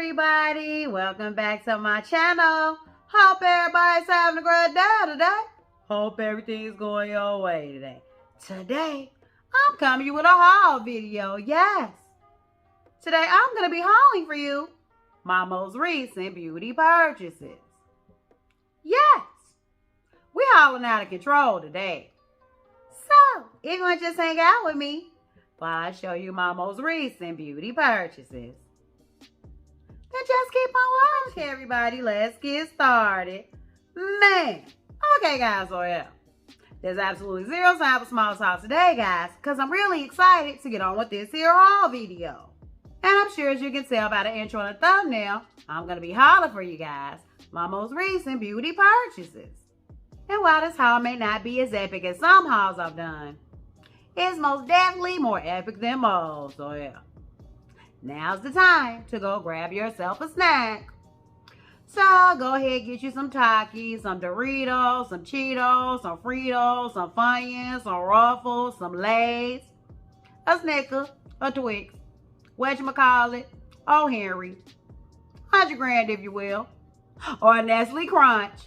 everybody, welcome back to my channel. Hope everybody's having a great day today. Hope everything's going your way today. Today, I'm coming to you with a haul video, yes. Today, I'm going to be hauling for you my most recent beauty purchases. Yes, we're hauling out of control today. So, if you want to just hang out with me while I show you my most recent beauty purchases, then just keep on watching. Okay, everybody, let's get started. Man, okay, guys, so yeah, there's absolutely zero time for small talk today, guys, because I'm really excited to get on with this here haul video. And I'm sure, as you can tell by the intro and the thumbnail, I'm going to be hauling for you guys my most recent beauty purchases. And while this haul may not be as epic as some hauls I've done, it's most definitely more epic than most, so yeah. Now's the time to go grab yourself a snack. So go ahead, get you some Takis, some Doritos, some Cheetos, some Fritos, some Funyuns, some Ruffles, some Lay's, a Snicker, a Twix, whatchamacallit, oh Henry, 100 grand if you will, or a Nestle Crunch.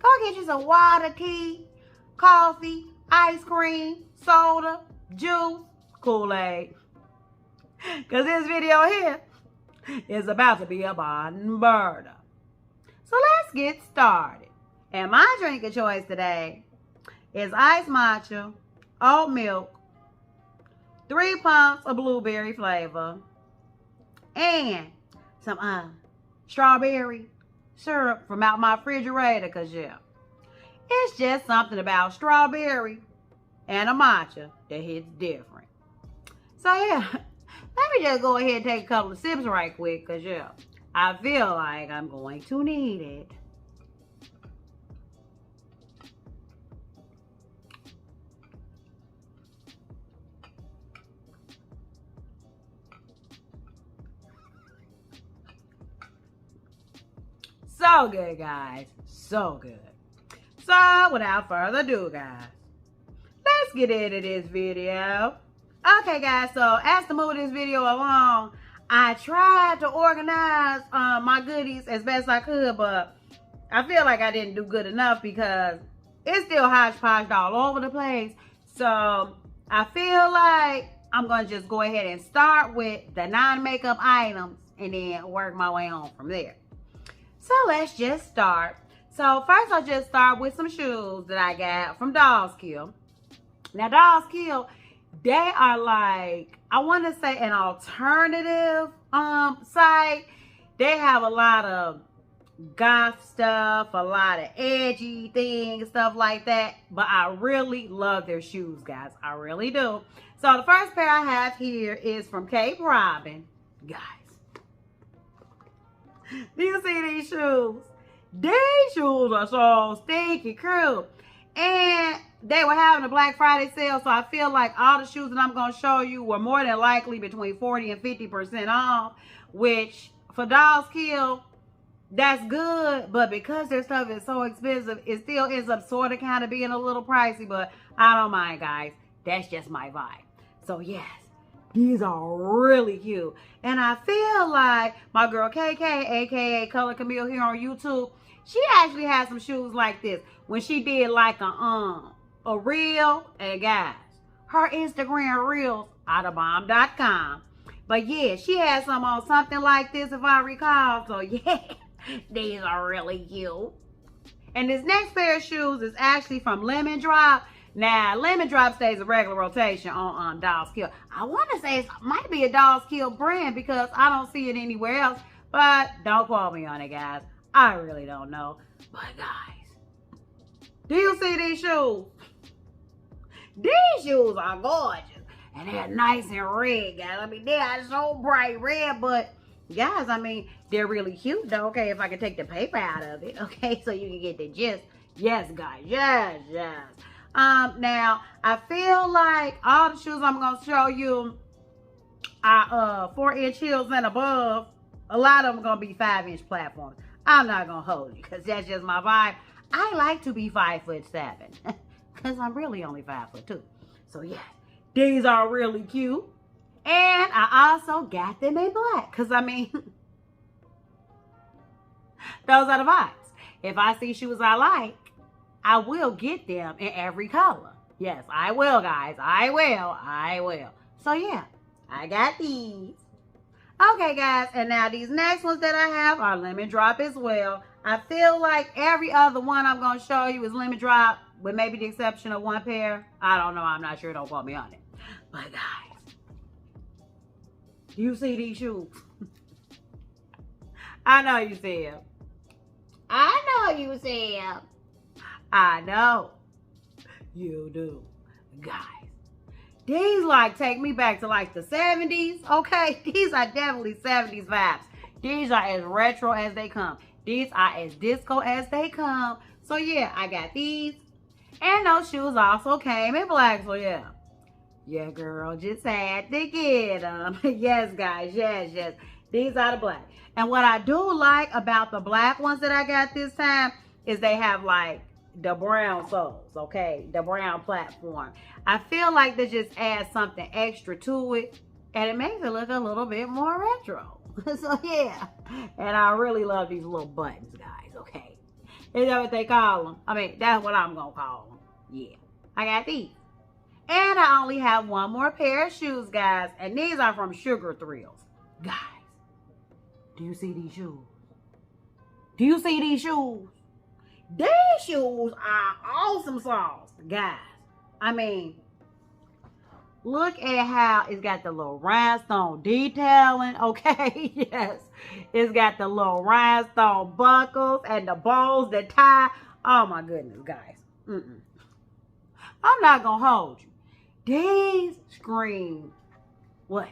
Go get you some water, tea, coffee, ice cream, soda, juice, Kool-Aid. Because this video here is about to be a burner. So let's get started. And my drink of choice today is iced matcha, oat milk, 3 pumps of blueberry flavor, and some strawberry syrup from out my refrigerator. Because yeah, it's just something about strawberry and a matcha that hits different. So yeah, let me just go ahead and take a couple of sips right quick, because yeah, I feel like I'm going to need it. So good, guys. So good. So without further ado, guys, let's get into this video. Okay, guys, so as to move this video along, I tried to organize my goodies as best I could, but I feel like I didn't do good enough because it's still hodgepodge all over the place. So I feel like I'm going to just go ahead and start with the non-makeup items and then work my way on from there. So let's just start. So first I'll just start with some shoes that I got from Dolls Kill. Now Dolls Kill, they are like, I want to say an alternative site. They have a lot of goth stuff, a lot of edgy things, stuff like that. But I really love their shoes, guys. I really do. So the first pair I have here is from Cape Robin. Guys, do you see these shoes? These shoes are so stinky cool. And they were having a Black Friday sale, so I feel like all the shoes that I'm going to show you were more than likely between 40 and 50% off, which for Dolls Kill, that's good, but because their stuff is so expensive, it still ends up sort of kind of being a little pricey, but I don't mind, guys. That's just my vibe. So yes, these are really cute. And I feel like my girl KK, aka Color Camille here on YouTube, she actually had some shoes like this when she did like a reel. And guys, her Instagram reels outofbomb.com. But yeah, she had some on something like this if I recall. So yeah, these are really cute. And this next pair of shoes is actually from Lemon Drop. Now, Lemon Drop stays a regular rotation on Dolls Kill. I want to say it might be a Dolls Kill brand because I don't see it anywhere else. But don't quote me on it, guys. I really don't know. But guys, do you see these shoes? These shoes are gorgeous. And they're nice and red, guys. I mean, they are so bright red, but guys, I mean, they're really cute though. Okay, if I can take the paper out of it. Okay, so you can get the gist. Yes, guys. Yes, yes. Now, I feel like all the shoes I'm going to show you are 4-inch heels and above. A lot of them are going to be 5-inch platforms. I'm not going to hold you because that's just my vibe. I like to be 5'7" because I'm really only 5'2". So yeah, these are really cute. And I also got them in black because I mean, Those are the vibes. If I see shoes I like, I will get them in every color. Yes, I will, guys. I will. So yeah, I got these. Okay, guys, and now these next ones that I have are lemon drop as well. I feel like every other one I'm going to show you is lemon drop, with maybe the exception of one pair. I don't know. I'm not sure. Don't quote me on it. But guys, you see these shoes? I know you see them. I know you see them. I know you do. Guys, these like take me back to like the 70s, okay? These are definitely 70s vibes. These are as retro as they come. These are as disco as they come. So yeah, I got these. And those shoes also came in black, so yeah. Yeah, girl, just had to get them. Yes, guys, yes. These are the black. And what I do like about the black ones that I got this time is they have like the brown soles, okay? The brown platform. I feel like they just add something extra to it, and it makes it look a little bit more retro. So yeah, and I really love these little buttons, guys, okay? Is that what they call them? I mean, that's what I'm gonna call them. Yeah, I got these. And I only have one more pair of shoes, guys, and these are from Sugar Thrills. Guys, do you see these shoes? Do you see these shoes? These shoes are awesome sauce, guys. I mean, look at how it's got the little rhinestone detailing, okay? Yes, it's got the little rhinestone buckles and the bows that tie. Oh my goodness, guys. I'm not gonna hold you. These scream what?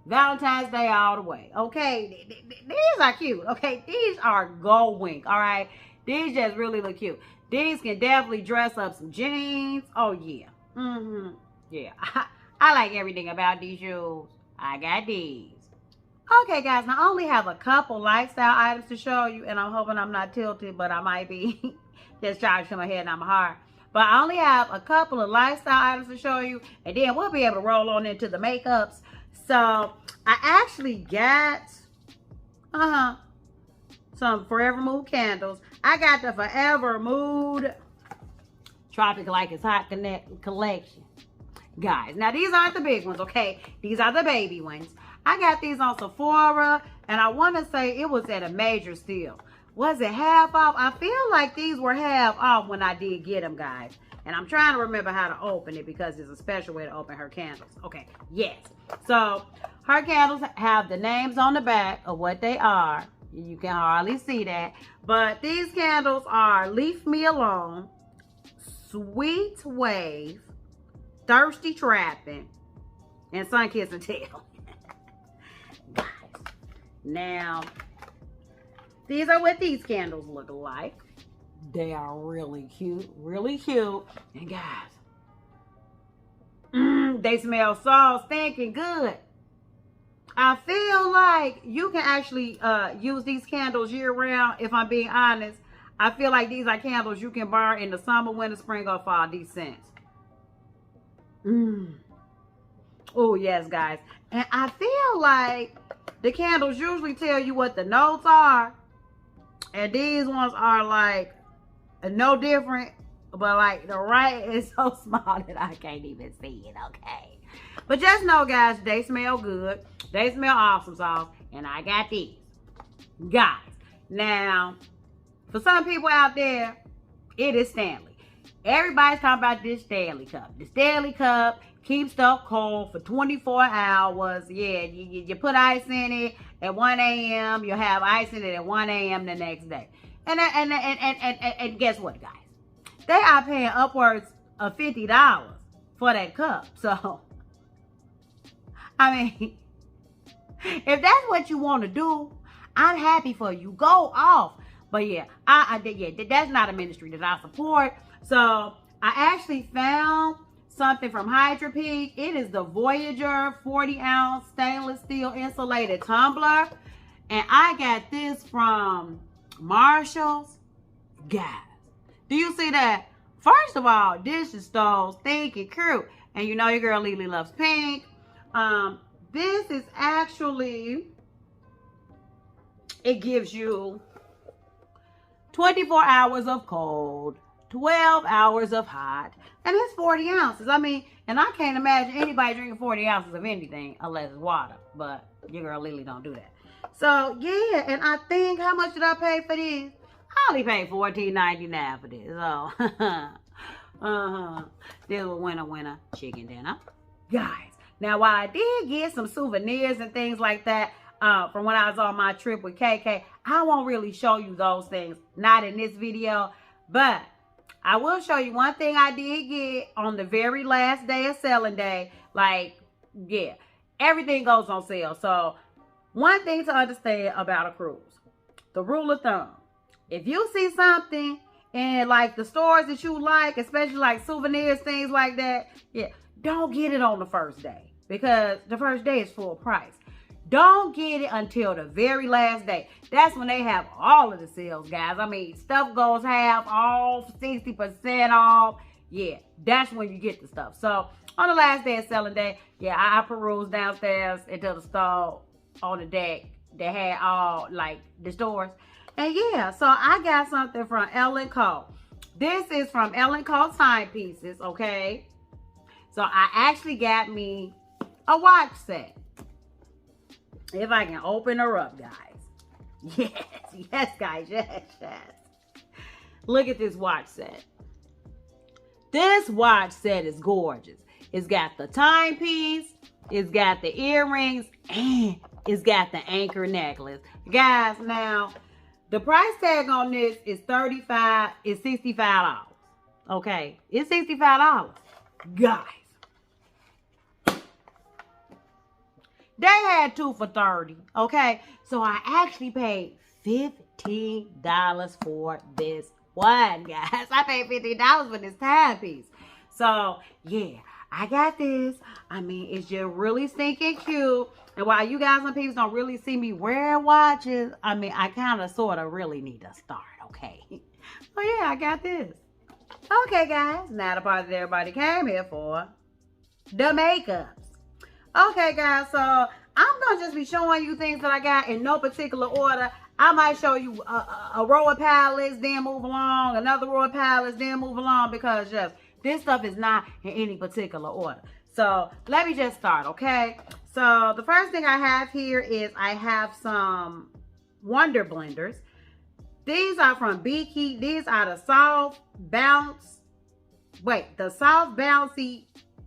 Valentine's Day all the way, okay? These are cute, okay? These are going, all right? These just really look cute. These can definitely dress up some jeans. Oh, yeah. Yeah. I like everything about these shoes. I got these. Okay, guys. Now, I only have a couple lifestyle items to show you, and I'm hoping I'm not tilted, but I might be. Just trying to show my head and I'm hard. But I only have a couple of lifestyle items to show you, and then we'll be able to roll on into the makeups. So, I actually got, some Forever Mood candles. I got the Forever Mood Tropic Like It's Hot collection. Guys, now these aren't the big ones, okay? These are the baby ones. I got these on Sephora, and I want to say it was at a major steal. Was it half off? I feel like these were half off when I did get them, guys. And I'm trying to remember how to open it because there's a special way to open her candles. Okay, yes. So, her candles have the names on the back of what they are. You can hardly see that. But these candles are Leave Me Alone, Sweet Wave, Thirsty Trapping, and Sun Kiss and Tell. Guys, now, these are what these candles look like. They are really cute, really cute. And guys, they smell so stinking good. I feel like you can actually use these candles year round, if I'm being honest. I feel like these are candles you can burn in the summer, winter, spring, or fall. These scents. Oh, yes, guys. And I feel like the candles usually tell you what the notes are. And these ones are like no different. But like the right is so small that I can't even see it, okay? But just know, guys, they smell good. They smell awesome sauce. And I got these. Guys, now, for some people out there, it is Stanley. Everybody's talking about this Stanley cup. The Stanley cup keeps stuff cold for 24 hours. Yeah, you put ice in it at 1 a.m. You'll have ice in it at 1 a.m. the next day. And guess what, guys? They are paying upwards of $50 for that cup. So, I mean, if that's what you want to do, I'm happy for you. Go off. But yeah, that's not a ministry that I support. So I actually found something from Hydra Peak. It is the Voyager 40-ounce stainless steel insulated tumbler. And I got this from Marshall's. Guys, do you see that? First of all, this is so stinking cute. And you know your girl Lily loves pink. This is actually, it gives you 24 hours of cold, 12 hours of hot, and it's 40 ounces. I mean, and I can't imagine anybody drinking 40 ounces of anything unless it's water. But your girl Lily don't do that. So, yeah, and I think, how much did I pay for this? I only paid $14.99 for this. So, this was winner chicken dinner. Guys, now while I did get some souvenirs and things like that from when I was on my trip with KK, I won't really show you those things. Not in this video, but I will show you one thing I did get on the very last day of selling day. Like, yeah, everything goes on sale. So, one thing to understand about a cruise, the rule of thumb, if you see something in like the stores that you like, especially like souvenirs, things like that, yeah, don't get it on the first day because the first day is full price. Don't get it until the very last day. That's when they have all of the sales, guys. I mean, stuff goes half off, 60% off. Yeah, that's when you get the stuff. So, on the last day of selling day, yeah, I perused downstairs into the store on the deck that had all, like, the stores. And, yeah, so I got something from Ellen Co. This is from Ellen Co. Timepieces, okay? So, I actually got me a watch set. If I can open her up, guys. Yes, guys, yes. Look at this watch set. This watch set is gorgeous. It's got the timepiece, it's got the earrings, and it's got the anchor necklace. Guys, now, the price tag on this is $65. Okay, it's $65. Guys. They had 2 for $30, okay? So I actually paid $15 for this one, guys. I paid $15 for this timepiece. So, yeah, I got this. I mean, it's just really stinking cute. And while you guys and peeps don't really see me wear watches, I mean, I kind of, sort of really need to start, okay? So, yeah, I got this. Okay, guys. Now the part that everybody came here for, the makeups. Okay, guys, so I'm going to just be showing you things that I got in no particular order. I might show you a row of palettes, then move along, another row of palettes, then move along, because just this stuff is not in any particular order. So let me just start, okay? So the first thing I have here is I have some Wonder Blenders. These are from Beaky. These are the soft bouncy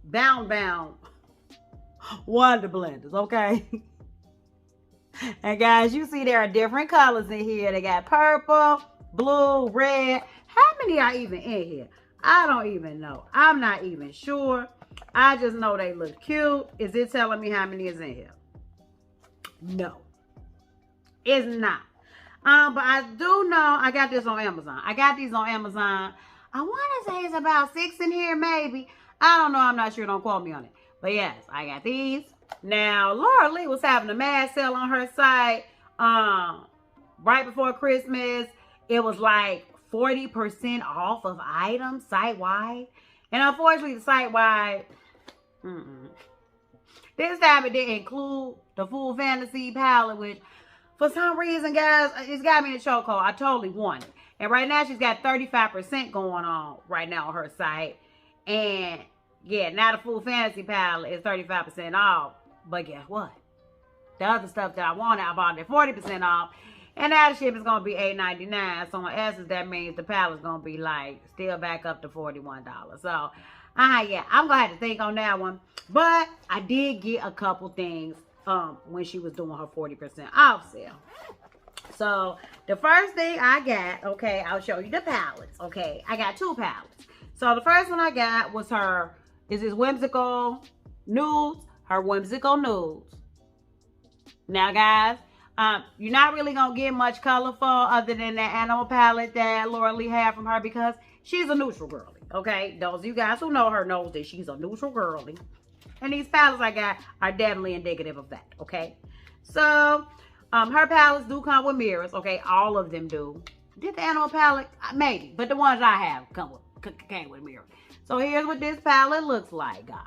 bound Wonder Blenders, okay? And guys, you see there are different colors in here. They got purple, blue, red. How many are even in here? I don't even know. I'm not even sure. I just know they look cute. Is it telling me how many is in here? No. It's not. But I do know I got this on Amazon. I got these on Amazon. I want to say it's about 6 in here, maybe. I don't know. I'm not sure. Don't quote me on it. But yes, I got these. Now, Laura Lee was having a mad sale on her site right before Christmas. It was like 40% off of items site-wide. And unfortunately, the site-wide, this time it didn't include the full fantasy palette, which for some reason, guys, it's got me in a chokehold. I totally want it. And right now, she's got 35% going on right now on her site. And yeah, now the full fantasy palette is 35% off. But guess what? The other stuff that I wanted, I bought it at 40% off. And now the ship is going to be $8.99. So in essence, that means the palette's going to be like still back up to $41. So, yeah, I'm going to have to think on that one. But I did get a couple things when she was doing her 40% off sale. So the first thing I got, okay, I'll show you the palettes. Okay, I got 2 palettes. So the first one I got was is this Whimsical Nudes. Her Whimsical Nudes. Now, guys, you're not really going to get much colorful other than that animal palette that Laura Lee had from her because she's a neutral girly, okay? Those of you guys who know her knows that she's a neutral girly. And these palettes I got are definitely indicative of that, okay? So, her palettes do come with mirrors, okay? All of them do. Did the animal palette? Maybe, but the ones I have came with mirrors. So, here's what this palette looks like, guys.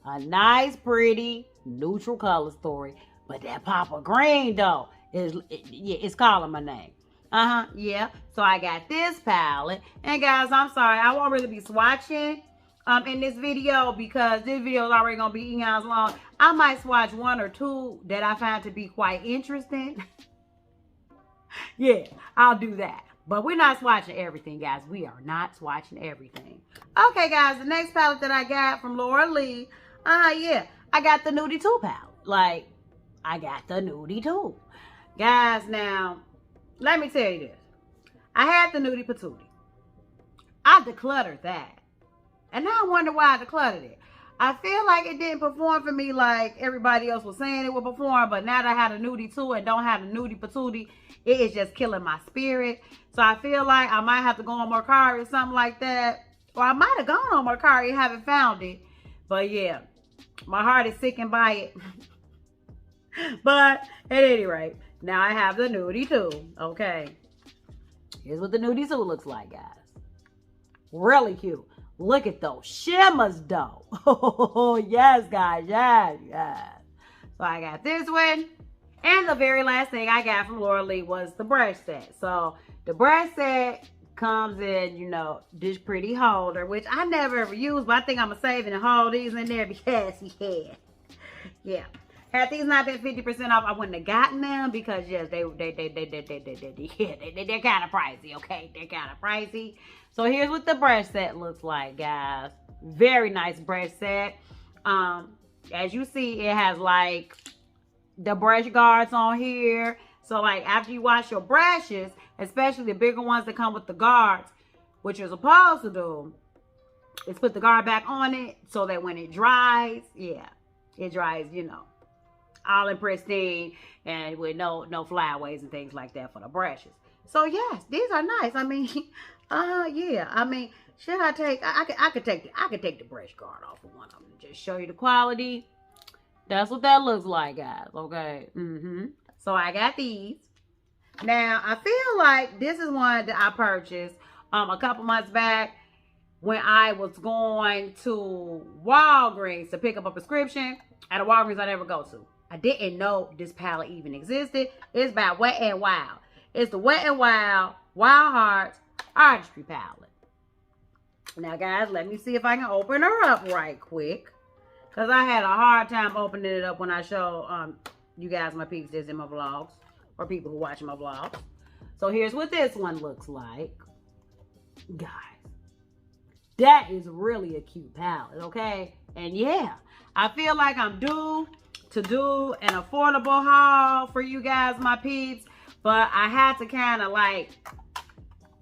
A nice, pretty, neutral color story. But that pop of green, though, it's calling my name. Yeah. So I got this palette. And guys, I'm sorry, I won't really be swatching in this video because this video is already gonna be eons long. I might swatch one or two that I find to be quite interesting. Yeah, I'll do that. But we're not swatching everything, guys. We are not swatching everything. Okay, guys, the next palette that I got from Laura Lee. Yeah, I got the Nudie 2 palette. Like, I got the Nudie 2. Guys, now, let me tell you this. I had the Nudie Patootie. I decluttered that. And now I wonder why I decluttered it. I feel like it didn't perform for me like everybody else was saying it would perform. But now that I had a Nudie 2 and don't have a Nudie Patootie, it is just killing my spirit. So I feel like I might have to go on Mercari or something like that. Or I might have gone on Mercari and haven't found it. But yeah, my heart is sickened by it. But at any rate, now I have the Nudie 2. Okay. Here's what the Nudie 2 looks like, guys. Really cute. Look at those shimmers, though. Oh, yes, guys. Yes, yes. So I got this one. And the very last thing I got from Laura Lee was the brush set. So the brush set comes in, you know, this pretty holder, which I never ever use, but I think I'm going to save and hold these in there because, yeah. Had these not been 50% off, I wouldn't have gotten them because, yes, they're kind of pricey, okay? They're kind of pricey. So here's what the brush set looks like, guys. Very nice brush set. As you see, it has, like, the brush guards on here. So, like, after you wash your brushes, especially the bigger ones that come with the guards, what you're supposed to do is put the guard back on it so that when it dries, yeah, it dries, you know, all in pristine and with no flyaways and things like that for the brushes. So yes, these are nice. I mean, yeah. I mean, should I take? I could take the brush guard off of one of them and just show you the quality. That's what that looks like, guys. Okay. So I got these. Now I feel like this is one that I purchased a couple months back when I was going to Walgreens to pick up a prescription at a Walgreens I never go to. I didn't know this palette even existed. It's by Wet n Wild. It's the Wet n Wild Wild Hearts Artistry palette. Now, guys, let me see if I can open her up right quick. Because I had a hard time opening it up when I show you guys my peeps that's in my vlogs. Or people who watch my vlogs. So here's what this one looks like. Guys, that is really a cute palette, okay? And yeah, I feel like I'm due to do an affordable haul for you guys, my peeps. But I had to kind of like,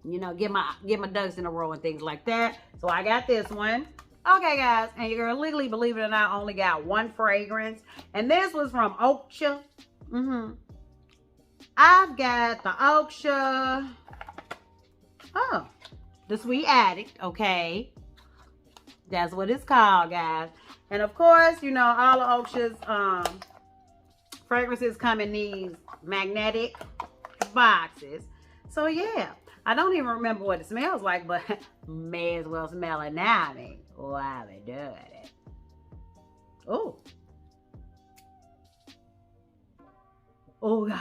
you know, get my ducks in a row and things like that. So I got this one. Okay, guys, and you're legally, believe it or not, only got one fragrance. And this was from Oksha. I've got the Oksha. Oh, the Sweet Addict, okay. That's what it's called, guys. And of course, you know, all of Oksha's fragrances come in these magnetic boxes. So yeah, I don't even remember what it smells like, but may as well smell it now. I mean, why they doing it? Oh. Oh, guys.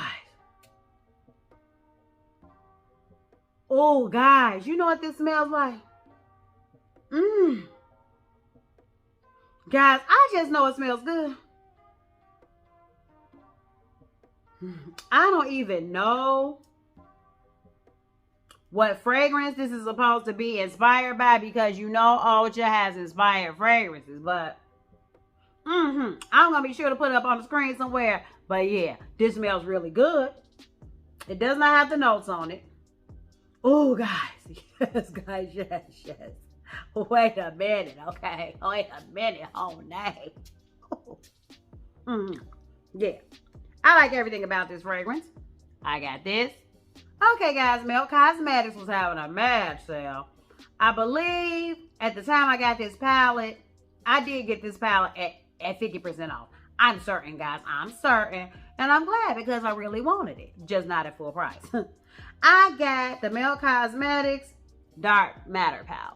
Oh, guys, you know what this smells like? Guys, I just know it smells good. I don't even know what fragrance this is supposed to be inspired by because you know Oksha has inspired fragrances, but I'm going to be sure to put it up on the screen somewhere. But yeah, this smells really good. It does not have the notes on it. Oh, guys. Yes, guys. Yes, yes. Wait a minute, okay? Wait a minute, oh, nay. Yeah. I like everything about this fragrance. I got this. Okay, guys. Milk Cosmetics was having a mad sale. I believe at the time I got this palette, I did get this palette at 50% off. I'm certain, guys. I'm certain. And I'm glad because I really wanted it. Just not at full price. I got the Milk Cosmetics Dark Matter palette.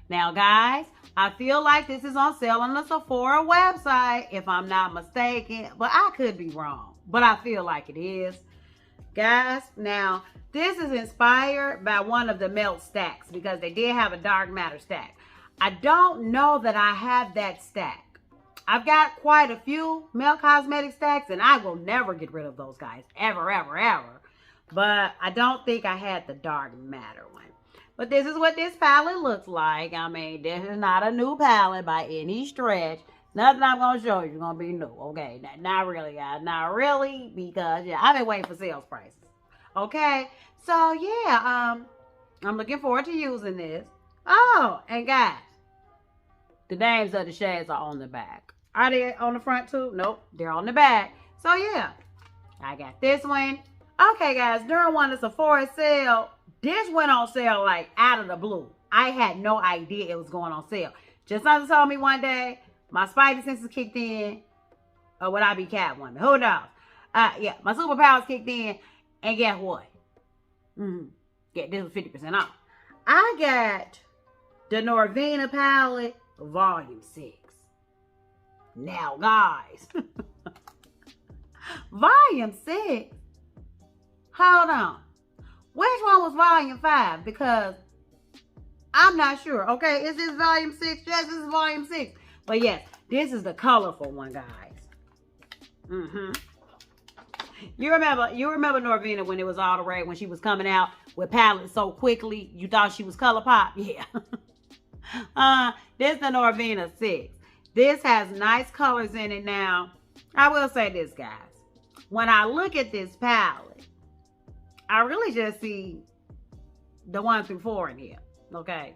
Now, guys, I feel like this is on sale on the Sephora website, if I'm not mistaken. But I could be wrong. But I feel like it is. Guys, now, this is inspired by one of the melt stacks because they did have a dark matter stack. I don't know that I have that stack. I've got quite a few Melt Cosmetic stacks, and I will never get rid of those guys. Ever, ever, ever. But I don't think I had the dark matter one. But this is what this palette looks like. I mean, this is not a new palette by any stretch. Nothing I'm going to show you is going to be new. Okay, not really, guys. Not really, because, yeah, I've been waiting for sales prices. Okay, so, yeah, I'm looking forward to using this. Oh, and guys, the names of the shades are on the back. Are they on the front too? Nope, they're on the back. So, yeah, I got this one. Okay, guys, during one of the Sephora sale, this went on sale like out of the blue. I had no idea it was going on sale. Just something told me one day, my spidey senses kicked in, or would I be Catwoman? Who knows? Yeah, my superpowers kicked in, and guess what? Yeah, this was 50% off. I got the Norvina palette, volume 6. Now, guys, volume 6? Hold on. Which one was volume 5? Because I'm not sure. Okay, is this volume 6? Yes, this is volume 6. But yes, this is the colorful one, guys. You remember Norvina when it was all the rage, when she was coming out with palettes so quickly, you thought she was ColourPop? Yeah. This is the Norvina 6. This has nice colors in it now. I will say this, guys. When I look at this palette, I really just see the 1 through 4 in here. Okay.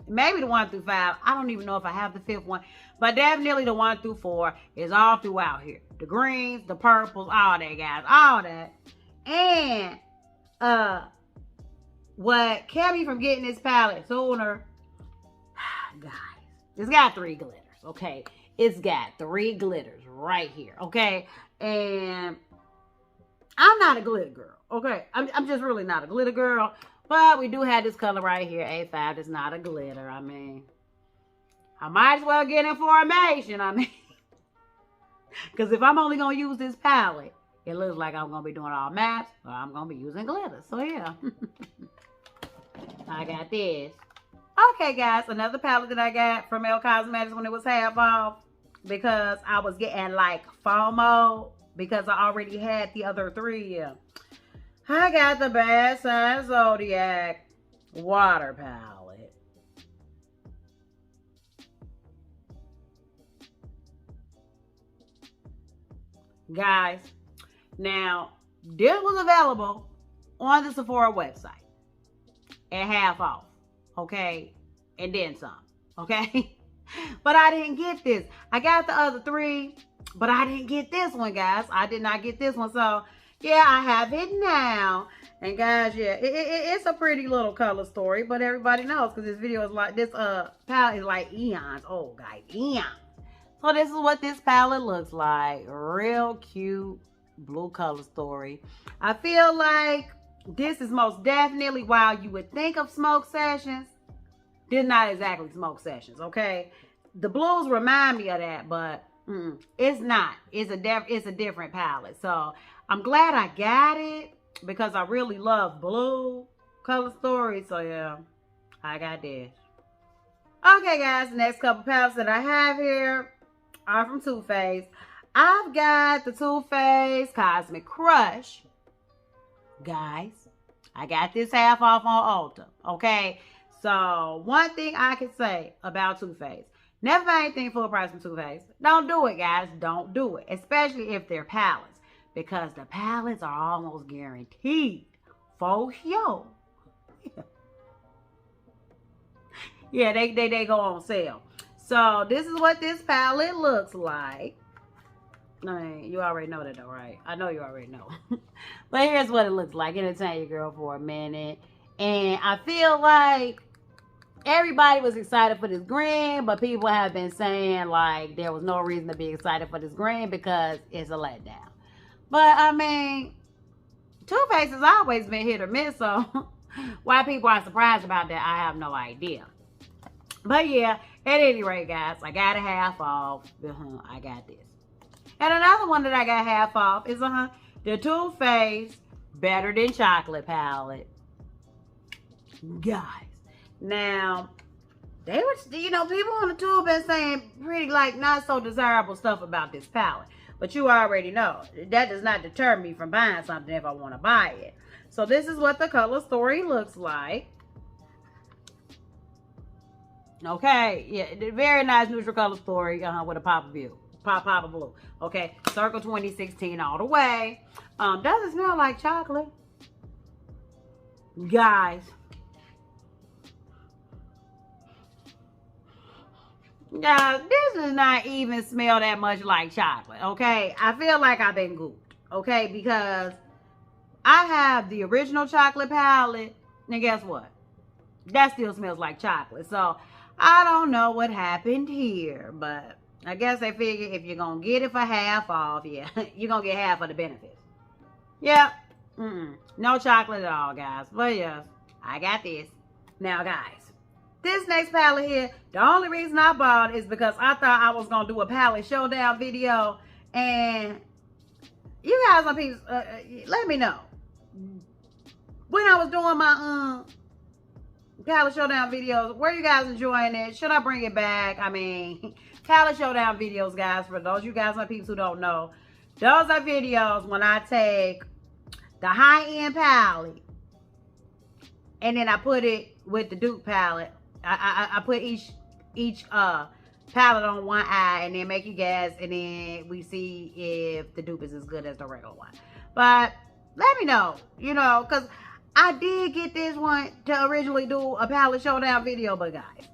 Maybe the 1 through 5. I don't even know if I have the 5th one. But definitely the 1 through 4 is all throughout here. The greens, the purples, all that, guys. All that. And what kept me from getting this palette sooner, guys, it's got 3 glitters, okay? It's got 3 glitters right here, okay? And I'm not a glitter girl, okay? I'm just really not a glitter girl. But we do have this color right here, A5. It's not a glitter. I mean, I might as well get information. I mean, because if I'm only going to use this palette, it looks like I'm going to be doing all mattes, or I'm going to be using glitter. So, yeah. I got this. Okay, guys. Another palette that I got from Melt Cosmetics when it was half off, because I was getting, like, FOMO, because I already had the other 3, yeah. I got the Bad Sign Zodiac water palette. Guys, now, this was available on the Sephora website at half off, okay? And then some, okay? But I didn't get this. I got the other 3, but I didn't get this one, guys. I did not get this one, so yeah, I have it now. And guys, yeah, it's a pretty little color story, but everybody knows because this video is like, this palette is like eons. Oh, guys, eons. So this is what this palette looks like. Real cute blue color story. I feel like this is most definitely, while you would think of Smoke Sessions, this is not exactly Smoke Sessions, okay? The blues remind me of that, but it's not. It's a different palette. So I'm glad I got it because I really love blue color stories. So yeah, I got this. Okay, guys, the next couple palettes that I have here are from Too Faced. I've got the Too Faced Cosmic Crush. Guys, I got this half off on Ulta. Okay, so one thing I can say about Too Faced: never buy anything full price from Too Faced. Don't do it, guys. Don't do it, especially if they're palettes. Because the palettes are almost guaranteed for sure. Yeah, they go on sale. So this is what this palette looks like. I mean, you already know that though, right? I know you already know. But here's what it looks like. Entertain your girl for a minute. And I feel like everybody was excited for this green, but people have been saying like there was no reason to be excited for this green because it's a letdown. But, I mean, Too Faced has always been hit or miss, so why people are surprised about that, I have no idea. But, yeah, at any rate, guys, I got a half off. I got this. And another one that I got half off is the Too Faced better than chocolate palette. Guys. Now, they were, you know, people on the tour been saying pretty like not so desirable stuff about this palette. But you already know, that does not deter me from buying something if I want to buy it. So this is what the color story looks like. Okay, yeah, very nice neutral color story with a pop of blue. Pop of blue. Okay, Circle 2016 all the way. Doesn't smell like chocolate. Guys. Guys, this does not even smell that much like chocolate, okay? I feel like I've been gooped, okay? Because I have the original chocolate palette, and guess what? That still smells like chocolate. So, I don't know what happened here, but I guess they figure if you're going to get it for half off, yeah, you're going to get half of the benefits. Yep. No chocolate at all, guys. But yes, I got this. Now, guys, this next palette here, the only reason I bought it is because I thought I was going to do a palette showdown video. And you guys on people, let me know. When I was doing my palette showdown videos, were you guys enjoying it? Should I bring it back? I mean, palette showdown videos, guys, for those you guys on people who don't know, those are videos when I take the high-end palette and then I put it with the dupe palette. I put each palette on one eye and then make you guess, and then we see if the dupe is as good as the regular one. But let me know, you know, because I did get this one to originally do a palette showdown video, but guys,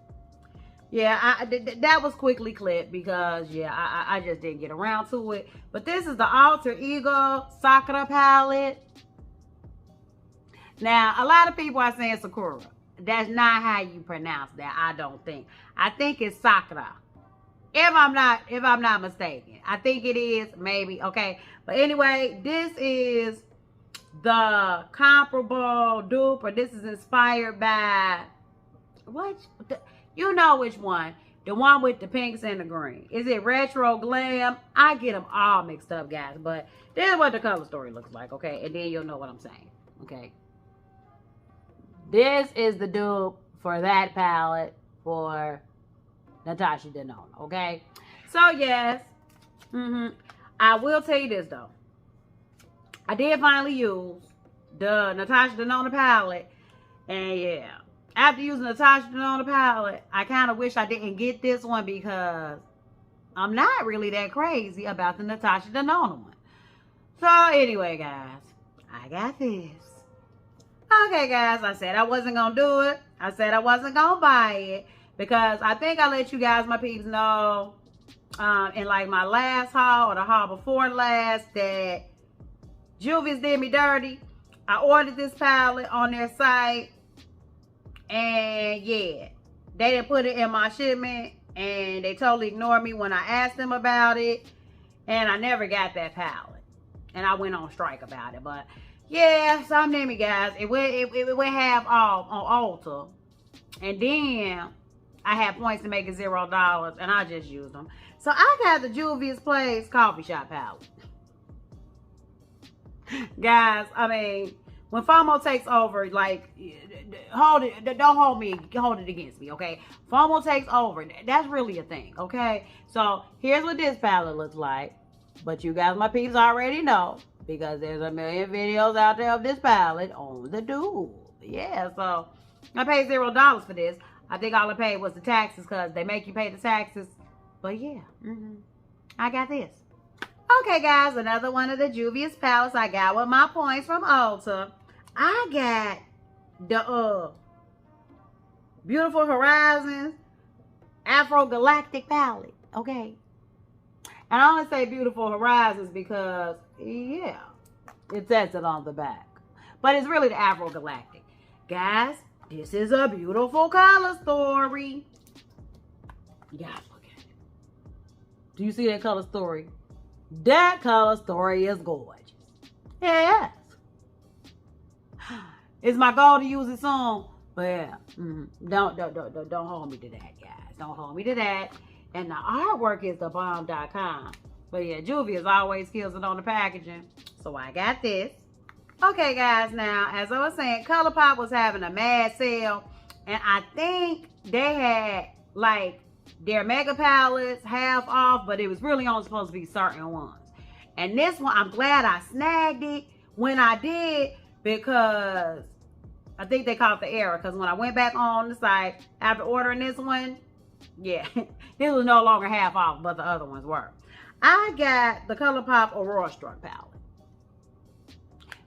yeah, that was quickly clipped because, yeah, I just didn't get around to it. But this is the Alter Ego Sakura palette. Now, a lot of people are saying Sakura. That's not how you pronounce that, I don't think. I think it's Sakura. If I'm not mistaken. I think it is, maybe, okay. But anyway, this is the comparable dupe, or this is inspired by, you know which one. The one with the pinks and the green. Is it Retro Glam? I get them all mixed up, guys. But this is what the color story looks like, okay? And then you'll know what I'm saying, okay? This is the dupe for that palette for Natasha Denona, okay? So, yes. I will tell you this, though. I did finally use the Natasha Denona palette. And, yeah. After using the Natasha Denona palette, I kind of wish I didn't get this one because I'm not really that crazy about the Natasha Denona one. So, anyway, guys. I got this. Okay, guys, I said I wasn't going to do it. I said I wasn't going to buy it because I think I let you guys, my peeps, know in like my last haul or the haul before last that Juvia's did me dirty. I ordered this palette on their site and yeah, they didn't put it in my shipment and they totally ignored me when I asked them about it, and I never got that palette and I went on strike about it. But yeah, some name me, guys. It went half off on Ulta. And then I had points to make it $0 and I just used them. So I got the Juvia's Place coffee shop palette. Guys, I mean, when FOMO takes over, like, hold it, don't hold it against me, okay? FOMO takes over. That's really a thing, okay? So here's what this palette looks like. But you guys, my peeps, already know, because there's a million videos out there of this palette on the dude. Yeah, so I paid $0 for this. I think all I paid was the taxes because they make you pay the taxes. But yeah, I got this. Okay, guys, another one of the Juvia's palettes I got with my points from Ulta. I got the Beautiful Horizons Afro Galactic palette, okay? And I only say Beautiful Horizons because, yeah, it says it on the back. But it's really the Afro Galactic. Guys, this is a beautiful color story. You guys look at it. Do you see that color story? That color story is gorgeous. Yes. It's my goal to use it soon. But yeah, don't hold me to that, guys. Don't hold me to that. And the artwork is thebomb.com. But yeah, Juvia's always kills it on the packaging. So I got this. Okay, guys, now, as I was saying, ColourPop was having a mad sale, and I think they had, like, their mega palettes half off, but it was really only supposed to be certain ones. And this one, I'm glad I snagged it when I did, because I think they caught the error, because when I went back on the site after ordering this one, yeah, this was no longer half off, but the other ones were. I got the ColourPop Aurora Struck palette.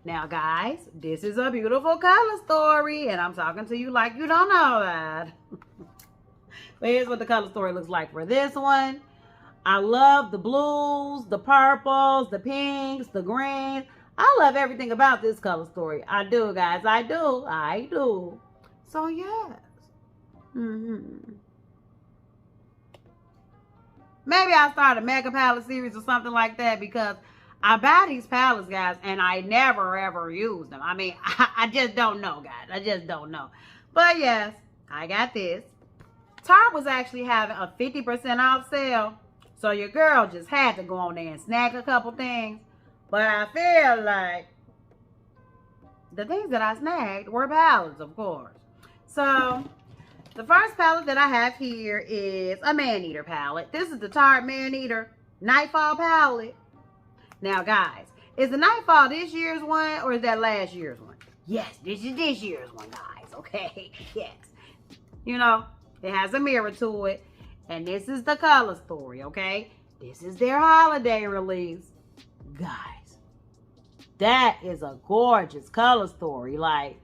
Now, guys, this is a beautiful color story, and I'm talking to you like you don't know that. But here's what the color story looks like for this one. I love the blues, the purples, the pinks, the greens. I love everything about this color story. I do, guys. I do. So, yes. Maybe I'll start a mega palette series or something like that, because I buy these palettes, guys, and I never, ever use them. I mean, I just don't know, guys. I just don't know. But, yes, I got this. Tarte was actually having a 50% off sale, so your girl just had to go on there and snag a couple things. But I feel like the things that I snagged were palettes, of course. So, the first palette that I have here is a Man-Eater palette. This is the Tarte Man-Eater Nightfall palette. Now, guys, is the Nightfall this year's one, or is that last year's one? Yes, this is this year's one, guys, okay? Yes. You know, it has a mirror to it, and this is the color story, okay? This is their holiday release. Guys, that is a gorgeous color story. Like,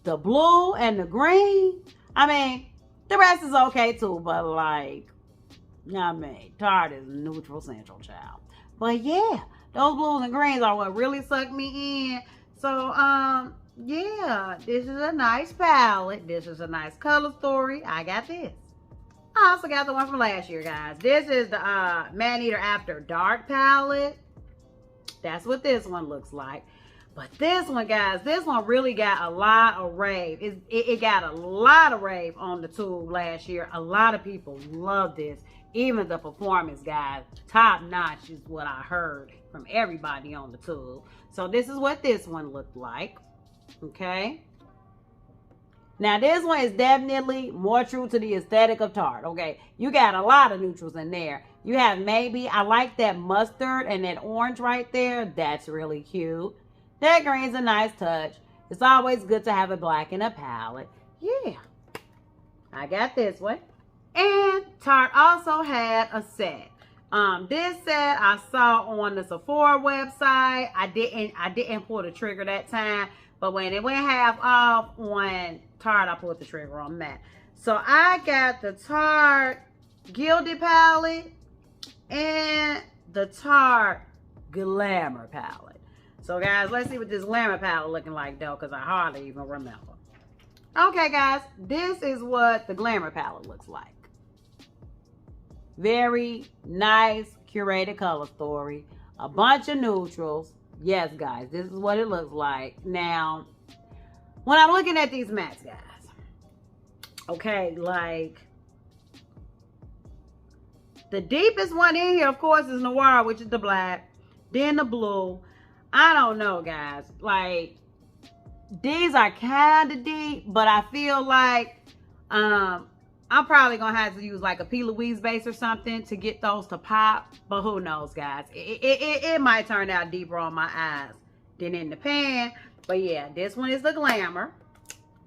the blue and the green, I mean, the rest is okay, too, but, like, I mean, Tarte is neutral central, child. But, yeah. Those blues and greens are what really sucked me in. So, yeah, this is a nice palette. This is a nice color story. I got this. I also got the one from last year, guys. This is the Man-Eater After Dark palette. That's what this one looks like. But this one, guys, this one really got a lot of rave. It got a lot of rave on the tube last year. A lot of people love this. Even the performance, guys, top notch is what I heard from everybody on the tube. So this is what this one looked like. Okay. Now this one is definitely more true to the aesthetic of Tarte. Okay. You got a lot of neutrals in there. You have maybe, I like that mustard and that orange right there. That's really cute. That green's a nice touch. It's always good to have a black in a palette. Yeah. I got this one. And Tarte also had a set. This set I saw on the Sephora website. I didn't pull the trigger that time, but when it went half off on Tarte, I pulled the trigger on that. So I got the Tarte Gilded palette and the Tarte Glamour palette. So guys, let's see what this Glamour palette looking like though, because I hardly even remember. Okay guys, this is what the Glamour palette looks like. Very nice curated color story. A bunch of neutrals. Yes, guys, this is what it looks like. Now, when I'm looking at these mattes, guys, okay, like, the deepest one in here, of course, is Noir, which is the black. Then the blue. I don't know, guys. Like, these are kind of deep, but I feel like, I'm probably going to have to use like a P. Louise base or something to get those to pop. But who knows, guys. It might turn out deeper on my eyes than in the pan. But yeah, this one is the Glamour.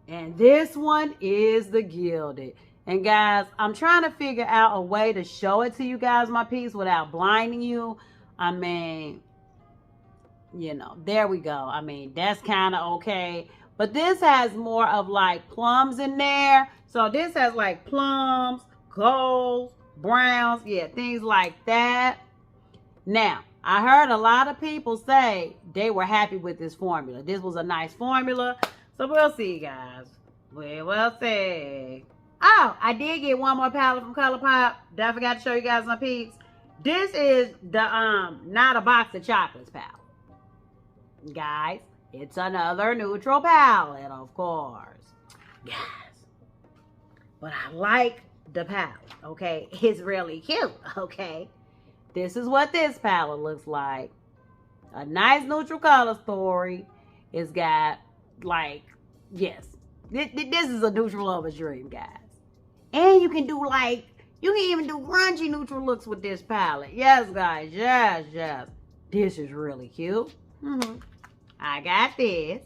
And this one is the Gilded. And guys, I'm trying to figure out a way to show it to you guys, my piece, without blinding you. I mean, you know, there we go. I mean, that's kind of okay. But this has more of like plums in there. So this has like plums, golds, browns, yeah, things like that. Now, I heard a lot of people say they were happy with this formula. This was a nice formula. So we'll see, guys. We will see. Oh, I did get one more palette from ColourPop that I forgot to show you guys my peeps. This is the Not a Box of Chocolates palette. Guys, it's another neutral palette, of course. Guys. But I like the palette, okay? It's really cute, okay? This is what this palette looks like. A nice neutral color story. It's got, like, yes. This is a neutral lover's dream, guys. And you can do, like, you can even do grungy neutral looks with this palette. Yes, guys. Yes, yes. This is really cute. I got this.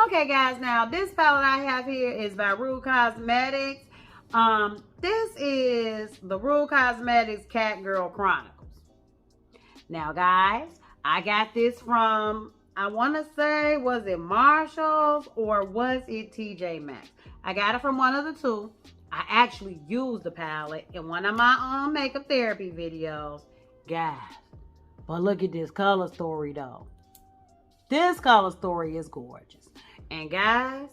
Okay, guys. Now, this palette I have here is by Rue Cosmetics. This is the Rue Cosmetics Cat Girl Chronicles. Now, guys, I got this from, I want to say, was it Marshall's or was it TJ Maxx? I got it from one of the two. I actually used the palette in one of my makeup therapy videos. Guys, but look at this color story, though. This color story is gorgeous. And, guys,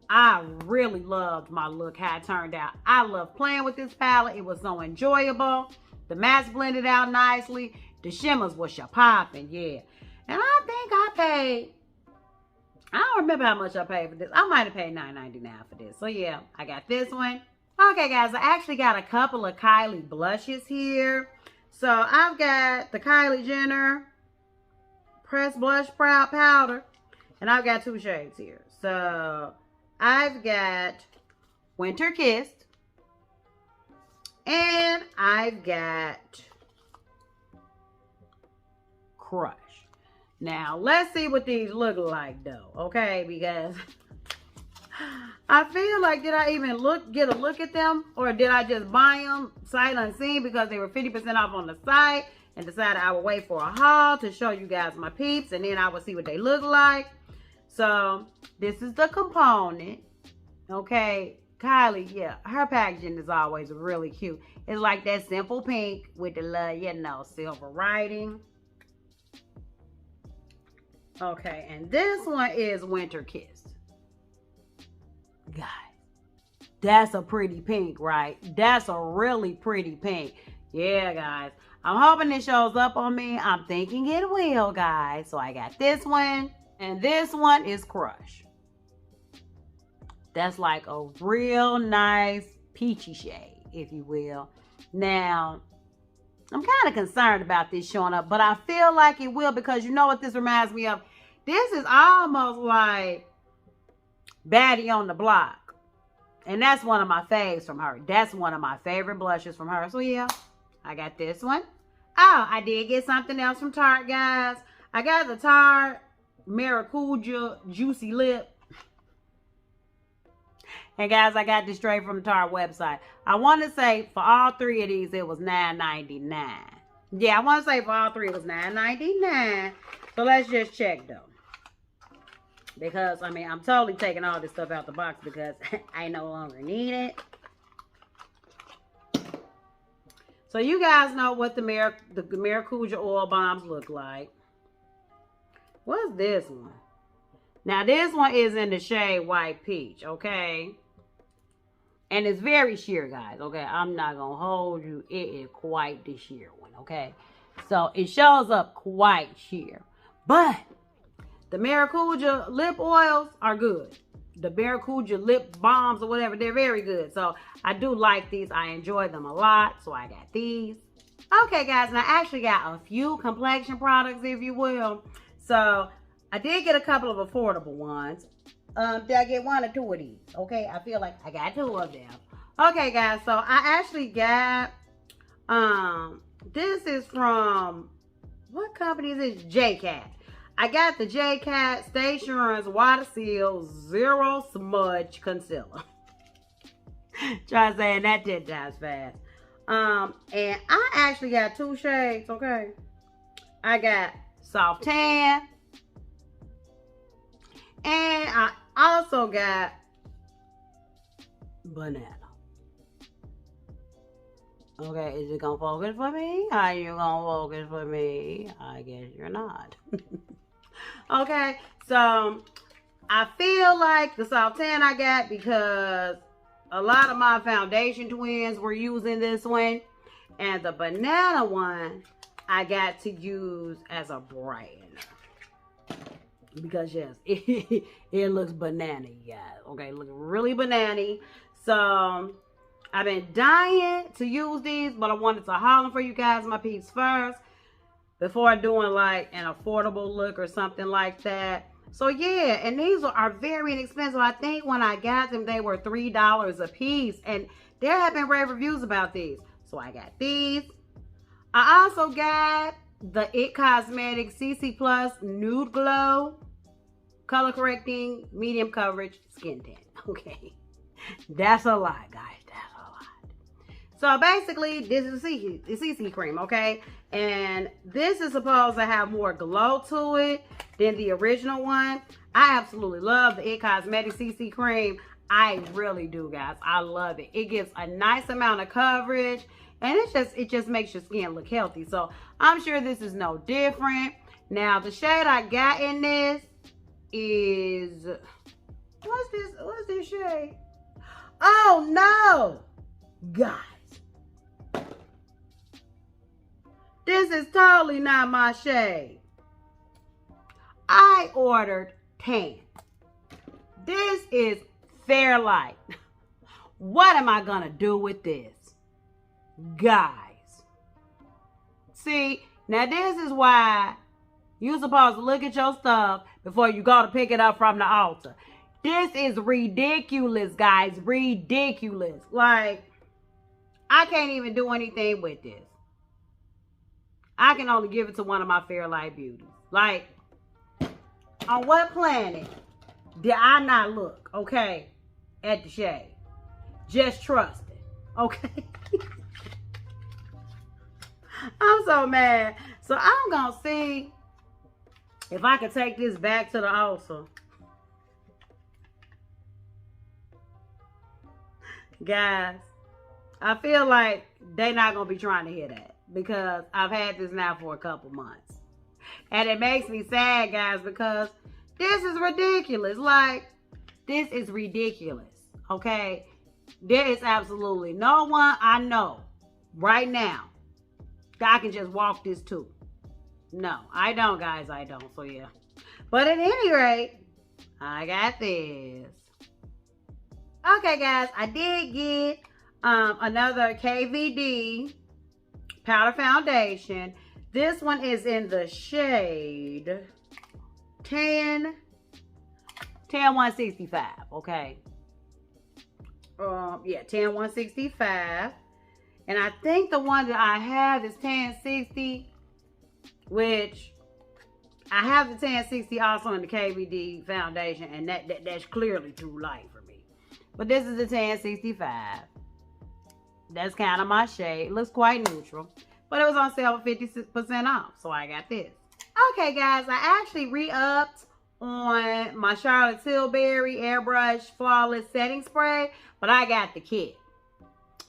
I really loved my look, how it turned out. I love playing with this palette. It was so enjoyable. The mattes blended out nicely. The shimmers was popping, yeah. And I think I paid, I don't remember how much I paid for this. I might have paid $9.99 for this. So, yeah, I got this one. Okay, guys, I actually got a couple of Kylie blushes here. So, I've got the Kylie Jenner Pressed Blush Proud Powder. And I've got two shades here. So, I've got Winter Kissed. And I've got Crush. Now, let's see what these look like, though. Okay, because I feel like, did I even get a look at them? Or did I just buy them sight unseen because they were 50% off on the site and decided I would wait for a haul to show you guys my peeps and then I would see what they look like. So, this is the component. Okay, Kylie, yeah, her packaging is always really cute. It's like that simple pink with the, you know, silver writing. Okay, and this one is Winter Kiss. Guys, that's a pretty pink, right? That's a really pretty pink. Yeah, guys. I'm hoping it shows up on me. I'm thinking it will, guys. So I got this one. And this one is Crush. That's like a real nice peachy shade, if you will. Now, I'm kind of concerned about this showing up, but I feel like it will because you know what this reminds me of? This is almost like Baddie on the Block. And that's one of my faves from her. That's one of my favorite blushes from her. So, yeah, I got this one. Oh, I did get something else from Tarte, guys. I got the Tarte Maracuja Juicy Lip. And, guys, I got this straight from the Tarte website. I want to say for all three of these, it was $9.99. Yeah, I want to say for all three, it was $9.99. So, let's just check, though. Because, I mean, I'm totally taking all this stuff out the box because I no longer need it. So, you guys know what the Maracuja oil bombs look like. What's this one? Now, this one is in the shade White Peach, okay? And it's very sheer, guys, okay? I'm not going to hold you. It is quite the sheer one, okay? So, it shows up quite sheer. But the Maracuja lip oils are good. The Maracuja lip balms or whatever, they're very good. So, I do like these. I enjoy them a lot. So, I got these. Okay, guys. And I actually got a few complexion products, if you will. So, I did get a couple of affordable ones. Did I get one or two of these? Okay, I feel like I got two of them. Okay, guys. So, I actually got, this is from, what company is this? J-Cat. I got the J-Cat Station's Water Seal Zero Smudge Concealer. Try saying that 10 times fast. And I actually got two shades, okay? I got Soft Tan. And I also got Banana. Okay, is it gonna focus for me? Are you gonna focus for me? I guess you're not. Okay, so I feel like the Soft Tan I got because a lot of my foundation twins were using this one. And the Banana one I got to use as a brightener. Because, yes, it looks banana-y, guys. Okay, it looks really banana-y. So, I've been dying to use these, but I wanted to haul them for you guys, my peeps, first. Before doing, like, an affordable look or something like that. So yeah, and these are very inexpensive. I think when I got them, they were $3 a piece. And there have been rave reviews about these. So I got these. I also got the It Cosmetics CC Plus Nude Glow Color Correcting Medium Coverage Skin Tint. Okay. That's a lot, guys. That's a lot. So basically, this is a CC cream, okay? And this is supposed to have more glow to it than the original one. I absolutely love the It Cosmetics CC cream. I really do, guys. I love it. It gives a nice amount of coverage, and it just makes your skin look healthy. So I'm sure this is no different. Now, the shade I got in this is, what's this shade? Oh no, guys, this is totally not my shade. I ordered tan. This is Fairlight. What am I gonna do with this, guys? See, now this is why you're supposed to look at your stuff before you go to pick it up from the altar. This is ridiculous, guys. Ridiculous. Like, I can't even do anything with this. I can only give it to one of my Fairlight beauties. Like, on what planet did I not look, okay, at the shade? Just trust it, okay? I'm so mad. So I'm going to see if I can take this back to the altar. Guys, I feel like they're not going to be trying to hear that because I've had this now for a couple months. And it makes me sad, guys, because this is ridiculous. Like, this is ridiculous, okay? There is absolutely no one I know right now that I can just walk this to. No, I don't, guys. I don't. So, yeah. But at any rate, I got this. Okay, guys. I did get another KVD powder foundation. This one is in the shade Tan 165. Okay. Yeah, Tan 165. And I think the one that I have is Tan 60, which I have the Tan 60 also in the KVD foundation, and that's clearly too light for me. But this is the Tan 65. That's kind of my shade. It looks quite neutral, but it was on sale for 50% off, so I got this. Okay, guys, I actually re-upped on my Charlotte Tilbury Airbrush Flawless Setting Spray, but I got the kit.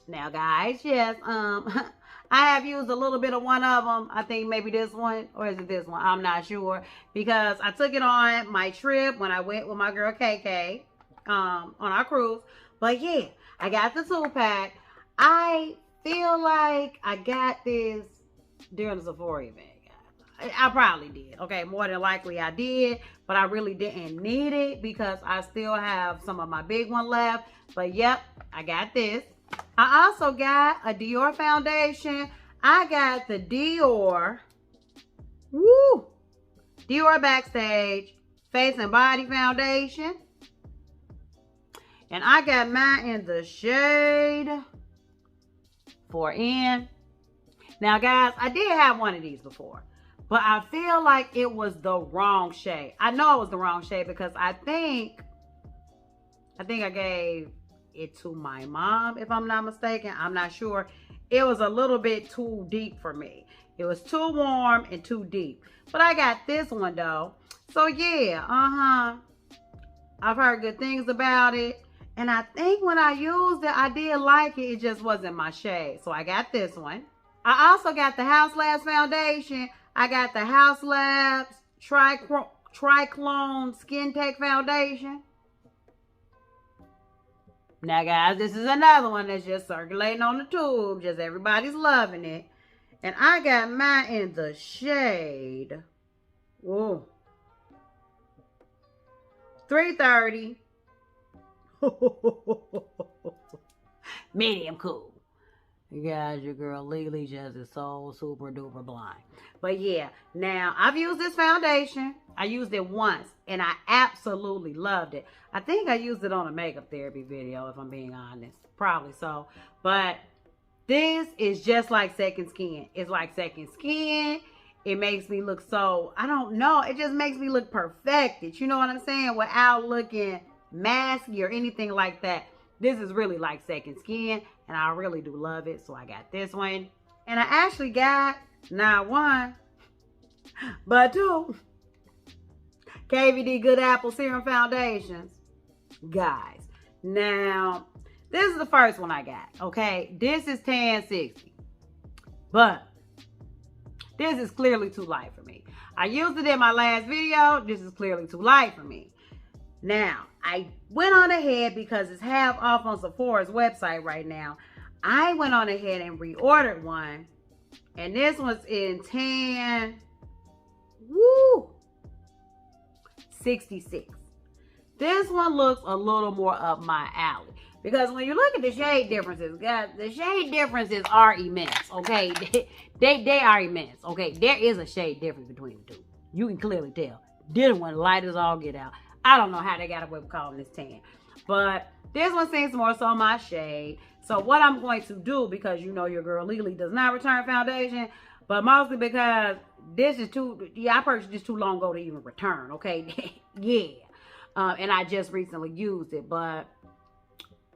Now, guys, yes, I have used a little bit of one of them. I think maybe this one, or is it this one? I'm not sure, because I took it on my trip when I went with my girl KK on our cruise. But yeah, I got the 2-pack. I feel like I got this during the Sephora event. I probably did. Okay, more than likely I did, but I really didn't need it because I still have some of my big one left. But yep, I got this. I also got a Dior foundation. I got the Dior Backstage Face and Body Foundation. And I got mine in the shade 4N. Now, guys, I did have one of these before, but I feel like it was the wrong shade. I know it was the wrong shade because I think I gave it to my mom, if I'm not mistaken. I'm not sure. It was a little bit too deep for me. It was too warm and too deep. But I got this one, though. So, yeah, I've heard good things about it. And I think when I used it, I did like it. It just wasn't my shade. So, I got this one. I also got the House Labs foundation. I got the House Labs Triclone Skin Tech Foundation. Now, guys, this is another one that's just circulating on the tube. Just everybody's loving it. And I got mine in the shade 330. Medium cool. You guys, your girl Lily just is so super duper blind. But yeah, now I've used this foundation I used it once and I absolutely loved it. I think I used it on a makeup therapy video, if I'm being honest. Probably so. But this is just like second skin. It's like second skin. It makes me look so, I don't know. It just makes me look perfected. You know what I'm saying? Without looking masky or anything like that. This is really like second skin. And I really do love it. So I got this one. And I actually got not one, but two KVD Good Apple Serum Foundations. Guys, now, this is the first one I got, okay? This is Tan 60. But this is clearly too light for me. I used it in my last video. This is clearly too light for me. Now, I went on ahead because it's half off on Sephora's website right now. I went on ahead and reordered one. And this one's in Tan 66. This one looks a little more up my alley. Because when you look at the shade differences, guys, the shade differences are immense, okay? They are immense, okay? There is a shade difference between the two. You can clearly tell. This one light as all get out. I don't know how they got away with calling this tan. But this one seems more so my shade. So what I'm going to do, because you know your girl Lily does not return foundation, but mostly because this is I purchased this too long ago to even return, okay? Yeah. And I just recently used it, but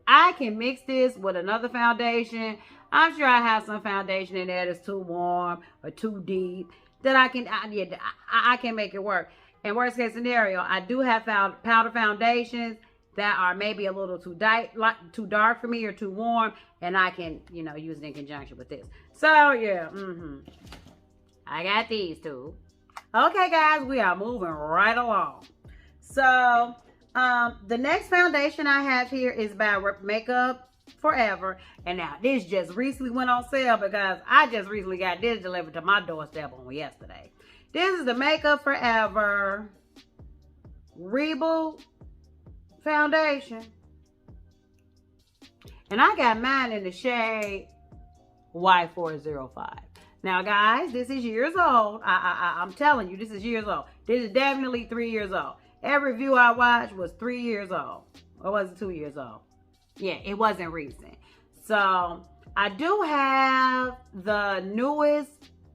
I can mix this with another foundation. I'm sure I have some foundation in there that's too warm or too deep that I can make it work. And worst case scenario, I do have powder foundations that are maybe a little too dark for me or too warm, and I can, use it in conjunction with this. So yeah, I got these two. Okay, guys, we are moving right along. So the next foundation I have here is by Makeup Forever. And now this just recently went on sale because I just recently got this delivered to my doorstep on yesterday. This is the Makeup Forever Reboot Foundation. And I got mine in the shade Y405. Now, guys, this is years old. I'm telling you, this is years old. This is definitely 3 years old. Every review I watched was 3 years old. Or was it 2 years old? Yeah, it wasn't recent. So, I do have the newest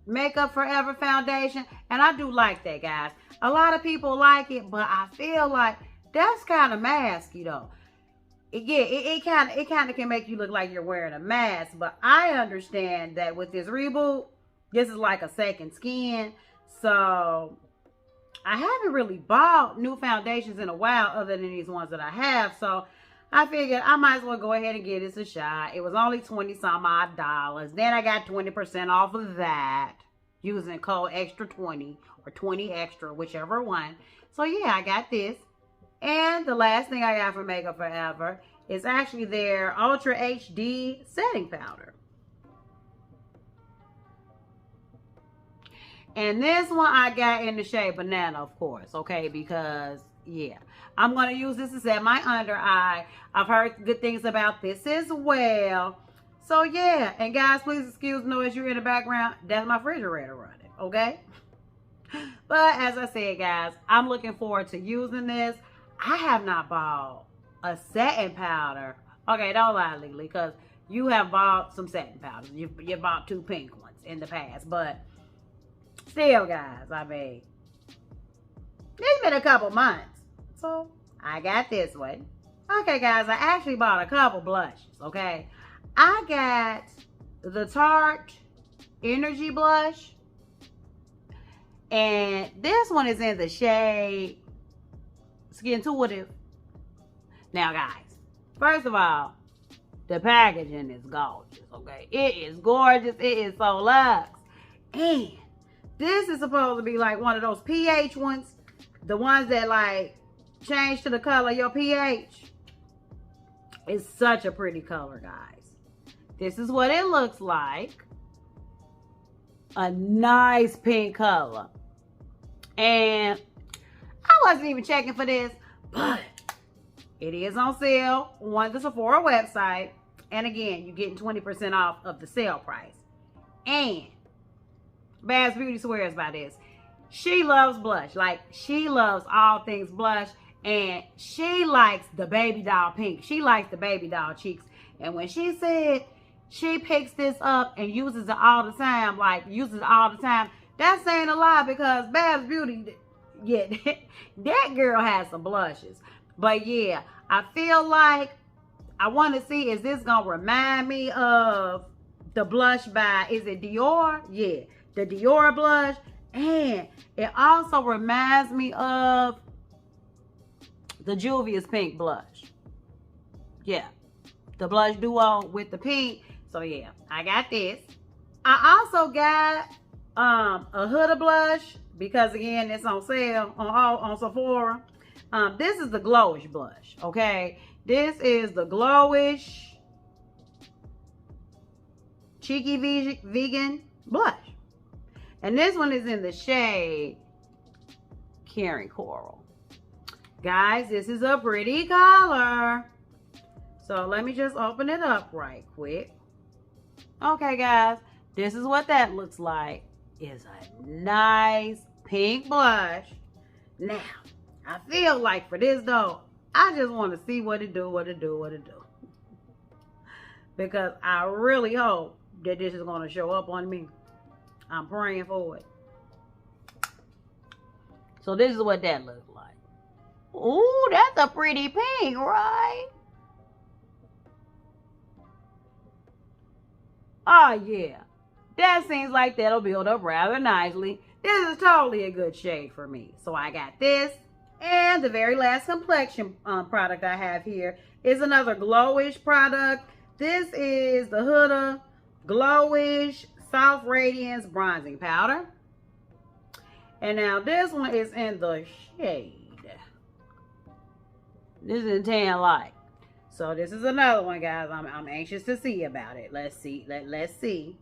Makeup Forever foundation. And I do like that, guys. A lot of people like it, but I feel like that's kind of masky, though. It kind of can make you look like you're wearing a mask. But I understand that with this reboot, this is like a second skin. So I haven't really bought new foundations in a while other than these ones that I have. So I figured I might as well go ahead and give this a shot. It was only 20 some odd dollars. Then I got 20% off of that using code extra 20 or 20 extra, whichever one. So yeah, I got this. And the last thing I got from Makeup Forever is actually their Ultra HD setting powder. And this one I got in the shade Banana, of course, okay? Because, yeah, I'm going to use this to set my under eye. I've heard good things about this as well. So, yeah. And, guys, please excuse the noise you're in the background. That's my refrigerator running, okay? But, as I said, guys, I'm looking forward to using this. I have not bought a setting powder. Okay, don't lie, Lily, because you have bought some setting powders. You bought 2 pink ones in the past, but still, guys, I mean, it's been a couple months, so I got this one. Okay, guys, I actually bought a couple blushes, okay? I got the Tarte Energy Blush, and this one is in the shade Skintuitive. Now, guys, first of all, the packaging is gorgeous, okay? It is gorgeous. It is so luxe. And this is supposed to be like one of those pH ones. The ones that like change to the color of your pH. It's such a pretty color, guys. This is what it looks like. A nice pink color. And I wasn't even checking for this, but it is on sale on the Sephora website. And again, you're getting 20% off of the sale price. And Bass Beauty swears by this. she loves blush. Like, she loves all things blush. And she likes the baby doll pink. She likes the baby doll cheeks. And when she said she picks this up and uses it all the time, that's saying a lot, because Babs Beauty, yeah, that girl has some blushes. But yeah, I feel like I want to see, is this going to remind me of the blush by, is it Dior? Yeah, the Dior blush. And it also reminds me of the Juvia's pink blush. Yeah, the blush duo with the pink. So yeah, I got this. I also got a Huda blush, because again, it's on sale on Sephora. This is the Glowish blush, okay? This is the Glowish Cheeky Vegan blush. And this one is in the shade Caring Coral. Guys, this is a pretty color. So let me just open it up right quick. Okay, guys, this is what that looks like. It's a nice pink blush. Now, I feel like for this though, I just want to see what it do. Because I really hope that this is going to show up on me. I'm praying for it. So this is what that looks like. Ooh, that's a pretty pink, right? Oh, yeah. That seems like that'll build up rather nicely. This is totally a good shade for me. So I got this. And the very last complexion product I have here is another Glowish product. This is the Huda Glowish Soft Radiance Bronzing Powder. And now this one is in the shade. This is in Tan Light. So this is another one, guys. I'm anxious to see about it. Let's see. Let's see.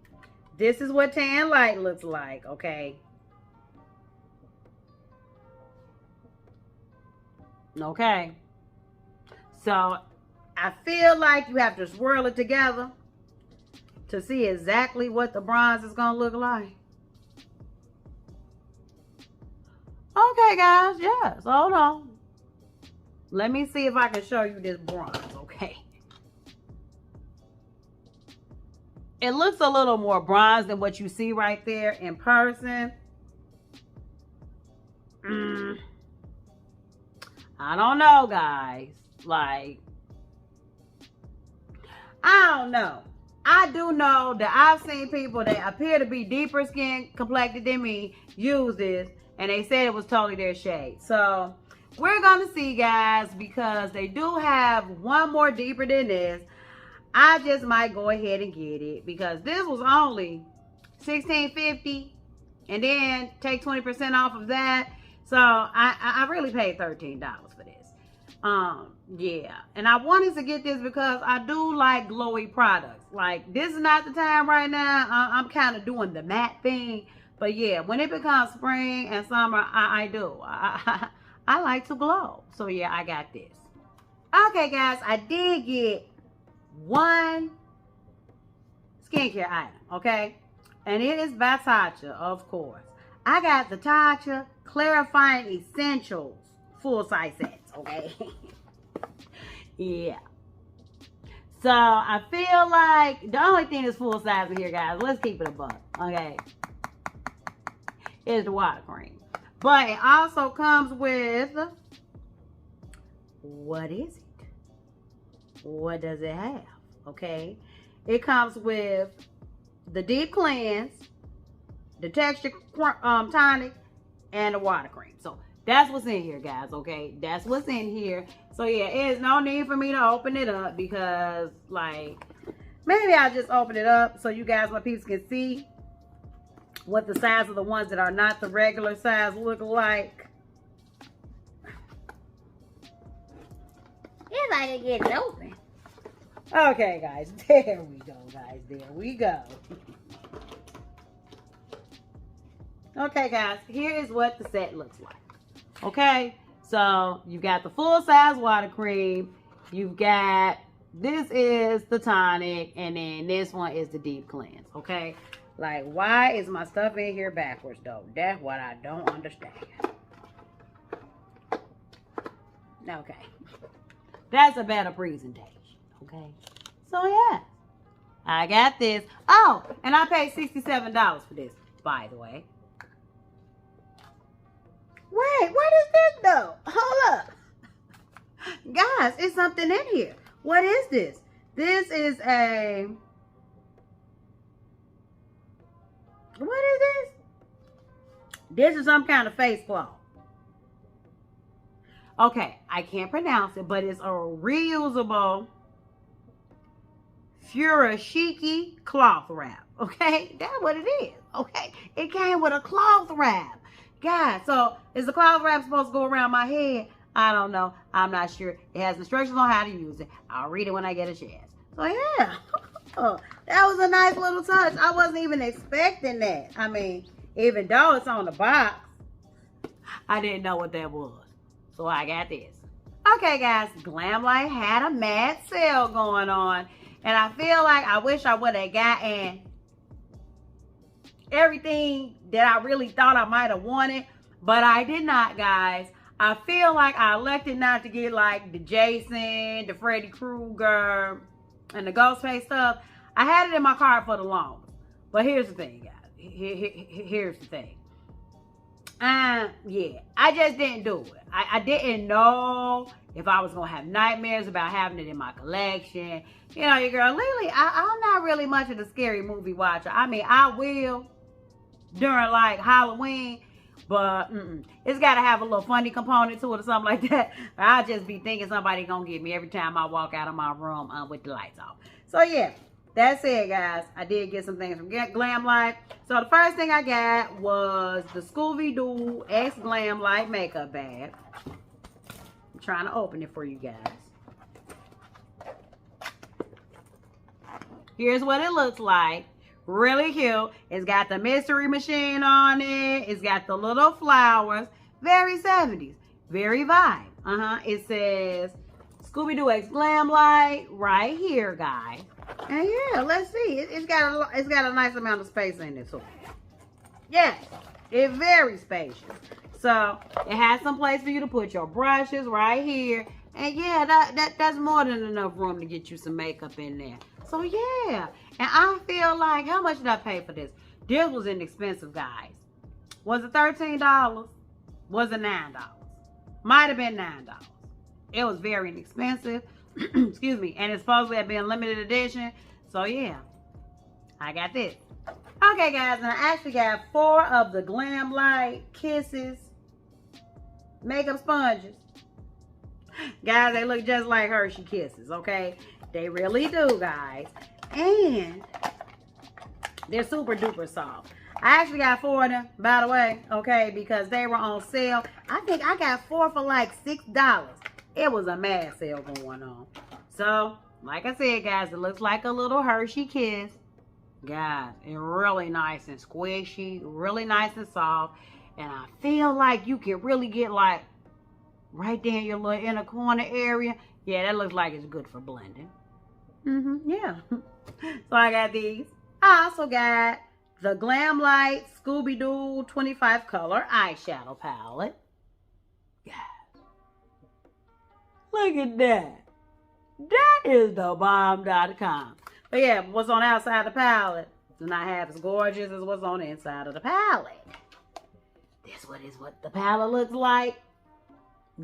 This is what Tan Light looks like, okay? Okay. So I feel like you have to swirl it together to see exactly what the bronze is going to look like. Okay, guys. Yes. Hold on. Let me see if I can show you this bronze, okay? It looks a little more bronze than what you see right there in person. I don't know, guys. Like, I don't know. I do know that I've seen people that appear to be deeper skin complected than me use this, and they said it was totally their shade. So we're going to see, guys, because they do have one more deeper than this. I just might go ahead and get it, because this was only $16.50, and then take 20% off of that. So I really paid $13 for this. Yeah, and I wanted to get this because I do like glowy products. Like, this is not the time right now. I'm kind of doing the matte thing, but yeah, when it becomes spring and summer, I do. I like to glow. So yeah, I got this. Okay, guys, I did get one skincare item, okay? And it is by Tatcha, of course. I got the Tatcha Clarifying Essentials full-size sets, okay? Yeah. So, I feel like the only thing that's full-size in here, guys, let's keep it a buck, okay, is the water cream. But it also comes with, what is it? What does it have? Okay. It comes with the deep cleanse, the texture tonic, and the water cream. So that's what's in here, guys. Okay. That's what's in here. So yeah, there's no need for me to open it up, because like, maybe I'll just open it up so you guys, my peeps, can see what the size of the ones that are not the regular size look like. If I can get it open. Okay, guys. There we go, guys. There we go. Okay, guys. Here is what the set looks like. Okay. So, you've got the full-size water cream. You've got, this is the tonic. And then this one is the deep cleanse. Okay. Like, why is my stuff in here backwards, though? That's what I don't understand. Okay. That's a better presentation. Okay. So, yeah. I got this. Oh, and I paid $67 for this, by the way. Wait, what is this, though? Hold up. Guys, it's something in here. What is this? This is a... What is this? This is some kind of face cloth. Okay, I can't pronounce it, but it's a reusable furoshiki cloth wrap. Okay, that's what it is. Okay, it came with a cloth wrap. Guys, so is the cloth wrap supposed to go around my head? I don't know. I'm not sure. It has instructions on how to use it. I'll read it when I get a chance. So yeah, that was a nice little touch. I wasn't even expecting that. I mean, even though it's on the box, I didn't know what that was. So I got this. Okay, guys, Glamlife had a mad sale going on. And I feel like I wish I would have gotten everything that I really thought I might have wanted. But I did not, guys. I feel like I elected not to get like the Jason, the Freddy Krueger, and the Ghostface stuff. I had it in my cart for the longest. But here's the thing, guys. Here's the thing. Yeah, I just didn't do it. I didn't know if I was going to have nightmares about having it in my collection. You know, your girl, Lily, I'm not really much of a scary movie watcher. I mean, I will during like Halloween, but it's got to have a little funny component to it or something like that. Or I'll just be thinking somebody going to get me every time I walk out of my room with the lights off. So yeah, that's it, guys. I did get some things from Glamlife. So the first thing I got was the Scooby-Doo X Glamlife makeup bag. I'm trying to open it for you guys. Here's what it looks like. Really cute. It's got the mystery machine on it. It's got the little flowers. Very 70s. Very vibe. It says Scooby-Doo X Glamlife right here, guys. And yeah, let's see. It's got a nice amount of space in it too. Yes, it's very spacious. So it has some place for you to put your brushes right here. And yeah, that's more than enough room to get you some makeup in there. So yeah, and I feel like, how much did I pay for this? This was inexpensive, guys. Was it $13? Was it $9? Might have been $9. It was very inexpensive. Excuse me. And it's supposedly had been limited edition. So yeah, I got this. Okay, guys, and I actually got 4 of the Glamlife Kisses makeup sponges. Guys, they look just like Hershey Kisses, okay? They really do, guys. And they're super duper soft. I actually got 4 of them, by the way, okay, because they were on sale. I think I got 4 for like $6. It was a mad sale going on. So, like I said, guys, it looks like a little Hershey Kiss. Guys, it's really nice and squishy, really nice and soft. And I feel like you can really get like right there in your little inner corner area. Yeah, that looks like it's good for blending. Yeah. So I got these. I also got the Glamlife Scooby-Doo 25 color eyeshadow palette. Guys, look at that. That is the bomb.com. But yeah, what's on the outside of the palette does not have as gorgeous as what's on the inside of the palette. This is what the palette looks like.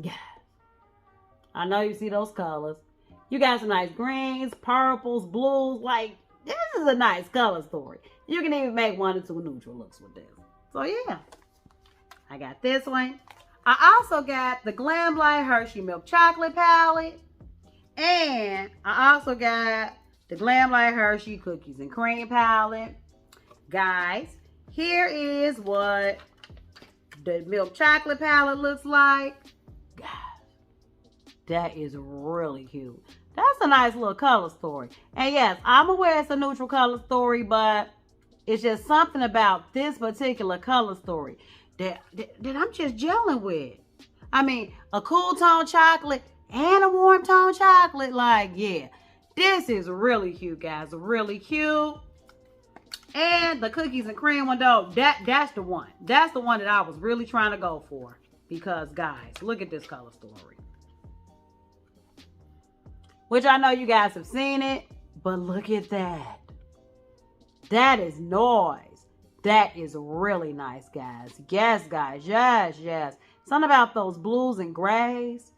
Guys, I know you see those colors. You got some nice greens, purples, blues. Like, this is a nice color story. You can even make 1 or 2 neutral looks with this. So yeah, I got this one. I also got the Glamlife Hershey Milk Chocolate palette. And I also got the Glamlife Hershey Cookies and Cream palette. Guys, here is what the milk chocolate palette looks like. Guys, that is really cute. That's a nice little color story. And yes, I'm aware it's a neutral color story, but it's just something about this particular color story that I'm just gelling with. I mean, a cool tone chocolate and a warm tone chocolate. Like, yeah, this is really cute, guys. Really cute. And the cookies and cream one, though, that's the one. That's the one that I was really trying to go for. Because, guys, look at this color story. Which I know you guys have seen it, but look at that. That is noise. That is really nice, guys. Yes, guys. Yes, yes. Something about those blues and grays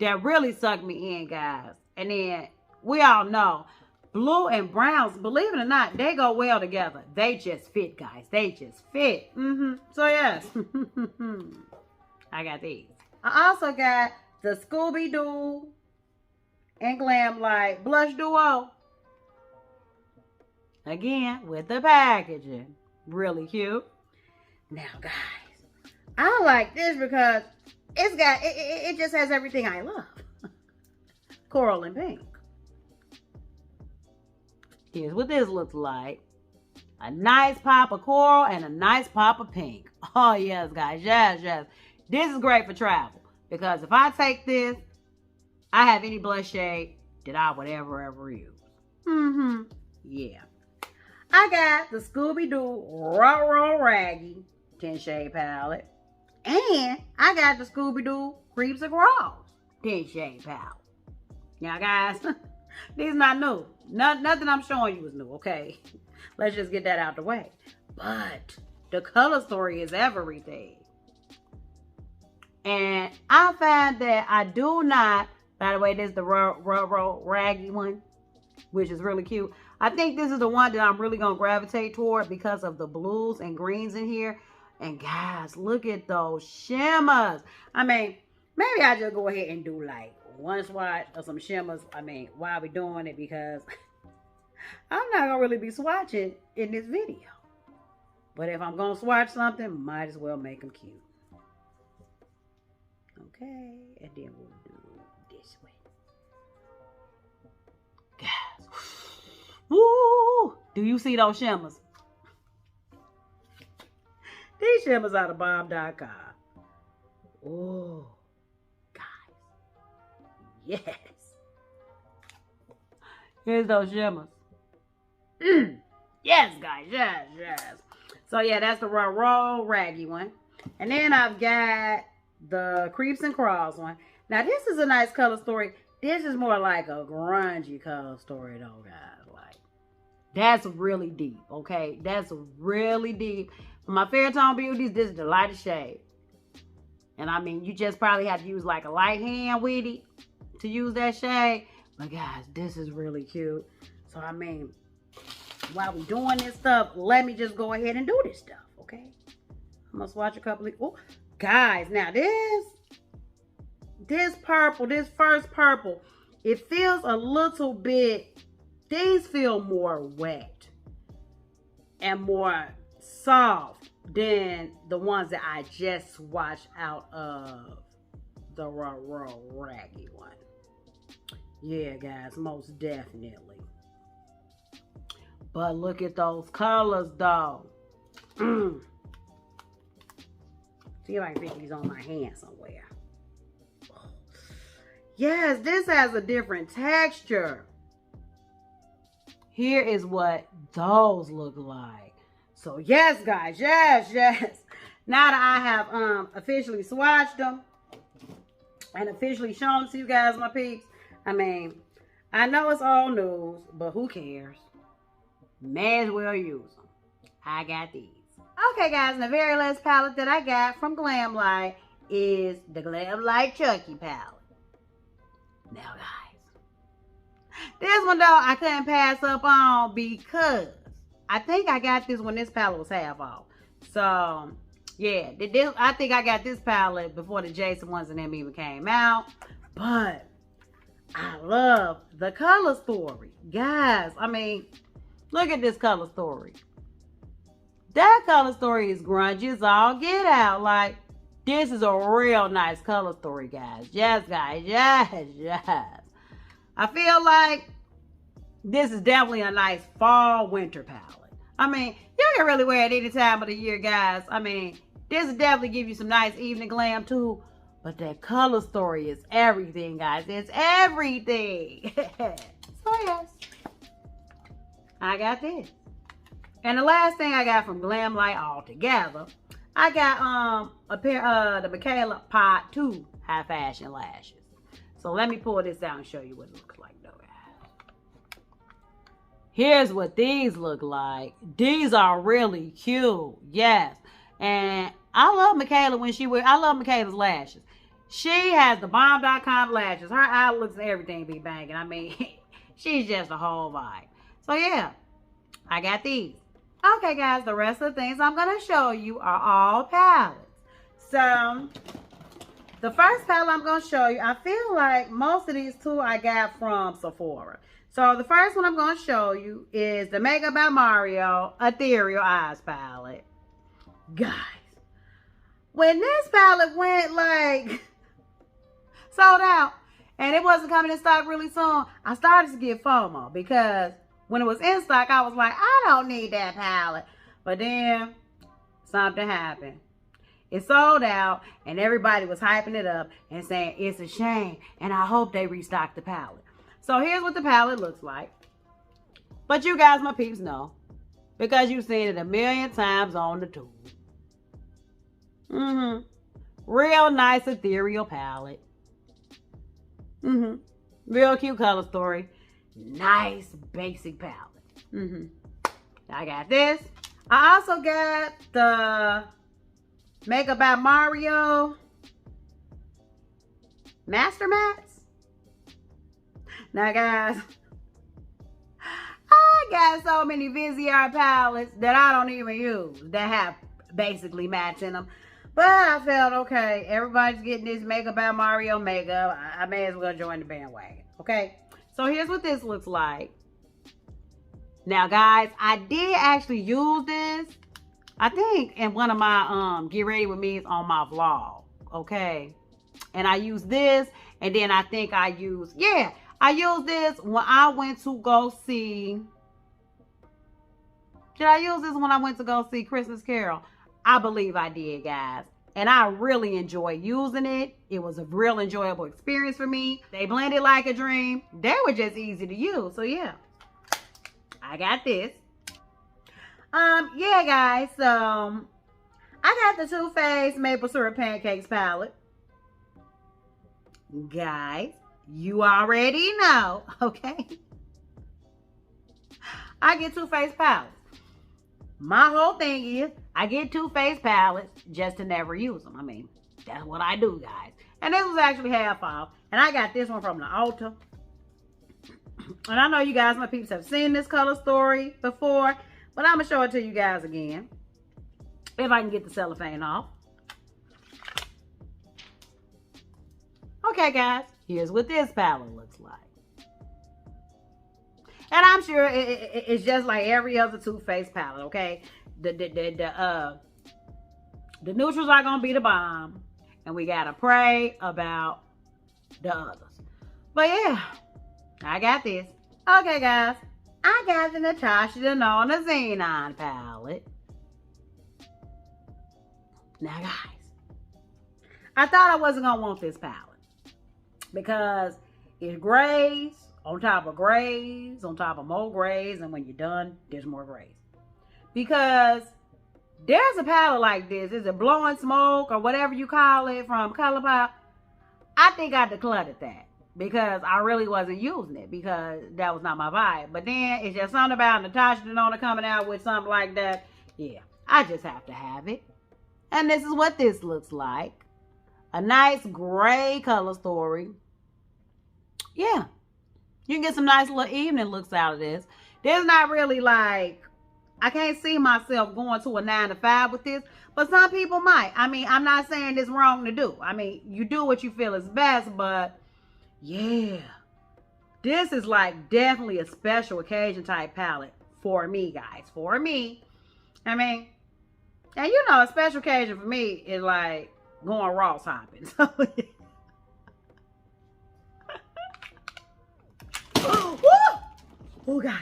that really sucked me in, guys. And then we all know blue and browns, believe it or not, they go well together. They just fit, guys. They just fit. So, yes. I got these. I also got the Scooby-Doo and Glamlife Blush Duo. Again, with the packaging. Really cute. Now, guys, I like this because it's got, it just has everything I love. Coral and pink. Here's what this looks like. A nice pop of coral and a nice pop of pink. Oh, yes, guys. Yes, yes. This is great for travel. Because if I take this, I have any blush shade that I would ever use. Yeah. I got the Scooby-Doo Raw Raggy 10 shade palette. And I got the Scooby-Doo Creeps and Crawls 10 shade palette. Now, guys, these not new. Nothing I'm showing you is new, okay? Let's just get that out the way. But the color story is everything. And I find that I do not, by the way, this is the Raw Raggy one, which is really cute. I think this is the one that I'm really going to gravitate toward because of the blues and greens in here. And guys, look at those shimmers. I mean, maybe I just go ahead and do like one swatch of some shimmers. I mean, while we're doing it, because I'm not going to really be swatching in this video. But if I'm going to swatch something, might as well make them cute. Okay, and then we'll do this way. Guys, woo! Do you see those shimmers? These shimmers out of bomb.com. Oh, guys. Yes. Here's those shimmers. Yes, guys. Yes, yes. So, yeah, that's the Raw Raggy one. And then I've got the Creeps and Crawls one. Now, this is a nice color story. This is more like a grungy color story, though, guys. Like, that's really deep, okay? That's really deep. For my Fair Tone Beauties, this is the lightest shade. And, I mean, you just probably have to use, like, a light hand with it to use that shade. But, guys, this is really cute. So, I mean, while we're doing this stuff, let me just go ahead and do this stuff, okay? I'm going to swatch a couple of... Oh, guys, now this purple, this first purple, it feels a little bit... These feel more wet and more soft than the ones that I just swatched out of the Raw Raggy one. Yeah, guys, most definitely. But look at those colors, though. See if I can fit these on my hand somewhere. Yes, this has a different texture. Here is what those look like. So, yes, guys. Yes, yes. Now that I have officially swatched them and officially shown them to you guys, my peeps, I mean, I know it's all news, but who cares? May as well use them. I got these. Okay, guys, and the very last palette that I got from Glamlife is the Glamlife Chucky palette. Now, guys, this one, though, I couldn't pass up on because I think I got this when this palette was half off. So, yeah, I think I got this palette before the Jason ones and them even came out. But I love the color story. Guys, I mean, look at this color story. That color story is grungy as all get out. Like, this is a real nice color story, guys. Yes, guys. Yes, yes. I feel like this is definitely a nice fall winter palette. I mean, you can really wear it any time of the year, guys. I mean, this will definitely give you some nice evening glam, too. But that color story is everything, guys. It's everything. So, yes. I got this. And the last thing I got from Glam Light altogether, I got a pair of the Michaela Pod 2 High Fashion Lashes. So let me pull this out and show you what it looks like though. Here's what these look like. These are really cute. Yes. And I love Michaela when she wears, I love Michaela's lashes. She has the bomb.com lashes. Her eye looks and everything be banging. I mean, she's just a whole vibe. So yeah, I got these. Okay guys, the rest of the things I'm going to show you are all palettes. So the first palette I'm going to show you, I feel like most of these two I got from Sephora. So the first one I'm going to show you is the Makeup by Mario Ethereal Eyes palette. Guys, when this palette went like sold out and it wasn't coming in stock really soon, I started to get FOMO because when it was in stock, I was like, I don't need that palette. But then something happened. It sold out and everybody was hyping it up and saying it's a shame and I hope they restock the palette. So here's what the palette looks like. But you guys, my peeps, know because you've seen it a million times on the tube. Real nice ethereal palette. Real cute color story. Nice basic palette. I got this. I also got the Makeup by Mario Master Mats. Now guys, I got so many Viseart palettes that I don't even use that have basically mats in them. But I felt, okay, everybody's getting this Makeup by Mario makeup. I may as well join the bandwagon. Okay, so here's what this looks like. Now guys, I did actually use this, I think, in one of my Get Ready With Me's on my vlog. Okay, and I used this, and then I think I used, I used this when I went to go see, did I use this when I went to go see Christmas Carol? I believe I did, guys. And I really enjoyed using it. It was a real enjoyable experience for me. They blended like a dream. They were just easy to use. So yeah, I got this. Yeah, guys. So I got the Too Faced Maple Syrup Pancakes palette. Guys, you already know, okay? I get Too Faced palettes. My whole thing is I get Too Faced palettes just to never use them. I mean, that's what I do, guys. And this was actually half off. And I got this one from the Ulta. And I know you guys, my peeps, have seen this color story before. But I'm going to show it to you guys again. If I can get the cellophane off. Okay, guys. Here's what this palette looks like. And I'm sure it's just like every other Too Faced palette, okay? The neutrals are going to be the bomb. And we got to pray about the others. But yeah, I got this. Okay, guys. I got the Natasha Denona Xenon palette. Now, guys, I thought I wasn't going to want this palette. Because it's grays on top of grays, on top of more grays, and when you're done, there's more grays. Because there's a palette like this. Is it Blowing Smoke or whatever you call it from ColourPop? I think I decluttered that because I really wasn't using it because that was not my vibe. But then it's just something about Natasha Denona coming out with something like that. Yeah, I just have to have it. And this is what this looks like. A nice gray color story. Yeah. You can get some nice little evening looks out of this. There's not really like, I can't see myself going to a 9-to-5 with this, but some people might. I mean, I'm not saying it's wrong to do. I mean, you do what you feel is best, but yeah. This is like definitely a special occasion type palette for me, guys. For me. I mean, and you know, a special occasion for me is like going Ross hopping. So, yeah. Oh, guys.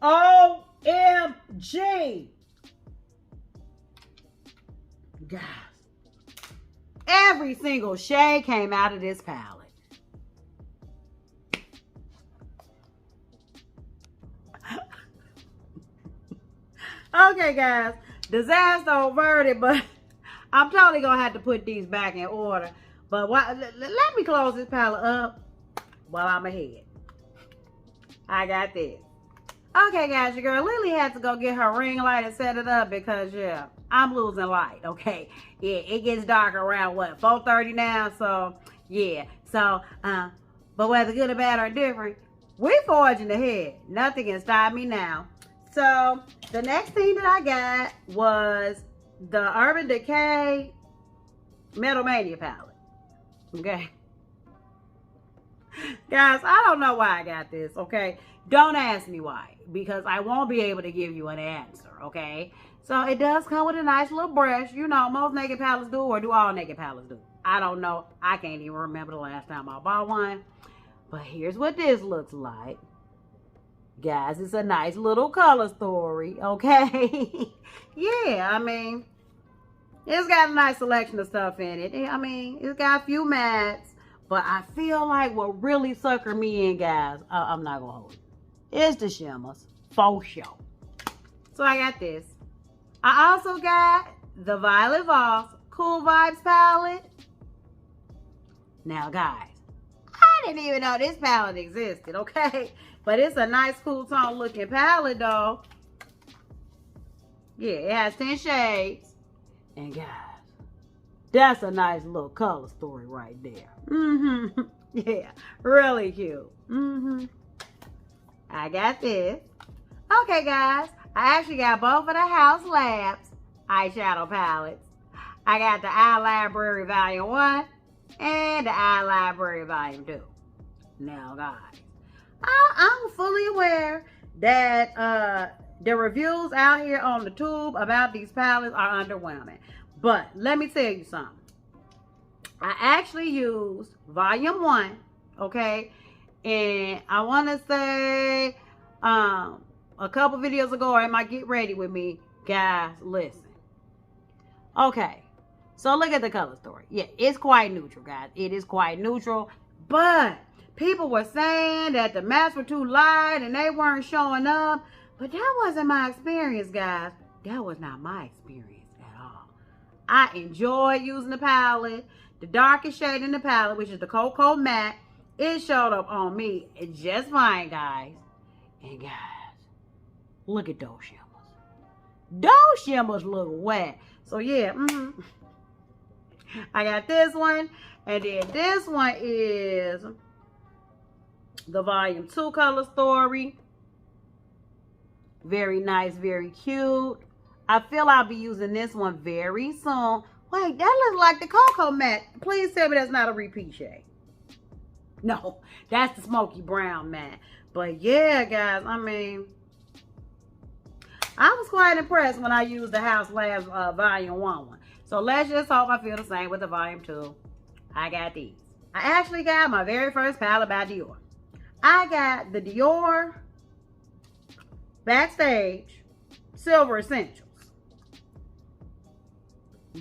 OMG. Guys. Every single shade came out of this palette. Okay, guys. Disaster averted, but I'm totally going to have to put these back in order. But let me close this palette up while I'm ahead. I got this. Okay, guys, your girl Lily had to go get her ring light and set it up because, yeah, I'm losing light, okay? Yeah, it gets dark around, what, 4:30 now? So, yeah. So, but whether good or bad or different, we're forging ahead. Nothing can stop me now. So, the next thing that I got was the Urban Decay Metal Mania palette, okay? Guys, I don't know why I got this, okay? Don't ask me why, because I won't be able to give you an answer, okay? So it does come with a nice little brush. You know, most naked palettes do, or do all naked palettes do? I don't know. I can't even remember the last time I bought one. But here's what this looks like. Guys, it's a nice little color story, okay? Yeah, I mean, it's got a nice selection of stuff in it. I mean, it's got a few mattes. But I feel like what really suckered me in, guys, I'm not going to hold it, is the shimmers, for sure. So I got this. I also got the Violet Voss Cool Vibes palette. Now, guys, I didn't even know this palette existed, okay? But it's a nice cool tone looking palette, though. Yeah, it has 10 shades. And, guys, that's a nice little color story right there. Yeah, really cute. I got this. Okay, guys. I actually got both of the House Labs eyeshadow palettes. I got the Eye Library Volume 1 and the Eye Library Volume 2. Now, guys, I'm fully aware that the reviews out here on the tube about these palettes are underwhelming. But let me tell you something. I actually used Volume 1, okay? And I want to say a couple videos ago, or it might get ready with me. Guys, listen. Okay, so look at the color story. Yeah, it's quite neutral, guys. It is quite neutral. But people were saying that the mattes were too light and they weren't showing up. But that wasn't my experience, guys. That was not my experience at all. I enjoyed using the palette. The darkest shade in the palette, which is the Cocoa Matte, it showed up on me just fine, guys. And guys, look at those shimmers. Those shimmers look wet. So yeah, I got this one. And then this one is the Volume 2 color story. Very nice, very cute. I feel I'll be using this one very soon. Wait, that looks like the Cocoa Matte. Please tell me that's not a repeat shade. No, that's the Smoky Brown Matte. But yeah, guys, I mean, I was quite impressed when I used the House Labs Volume 1 one. So let's just hope I feel the same with the Volume 2. I got these. I actually got my very first palette by Dior. I got the Dior Backstage Silver Essentials.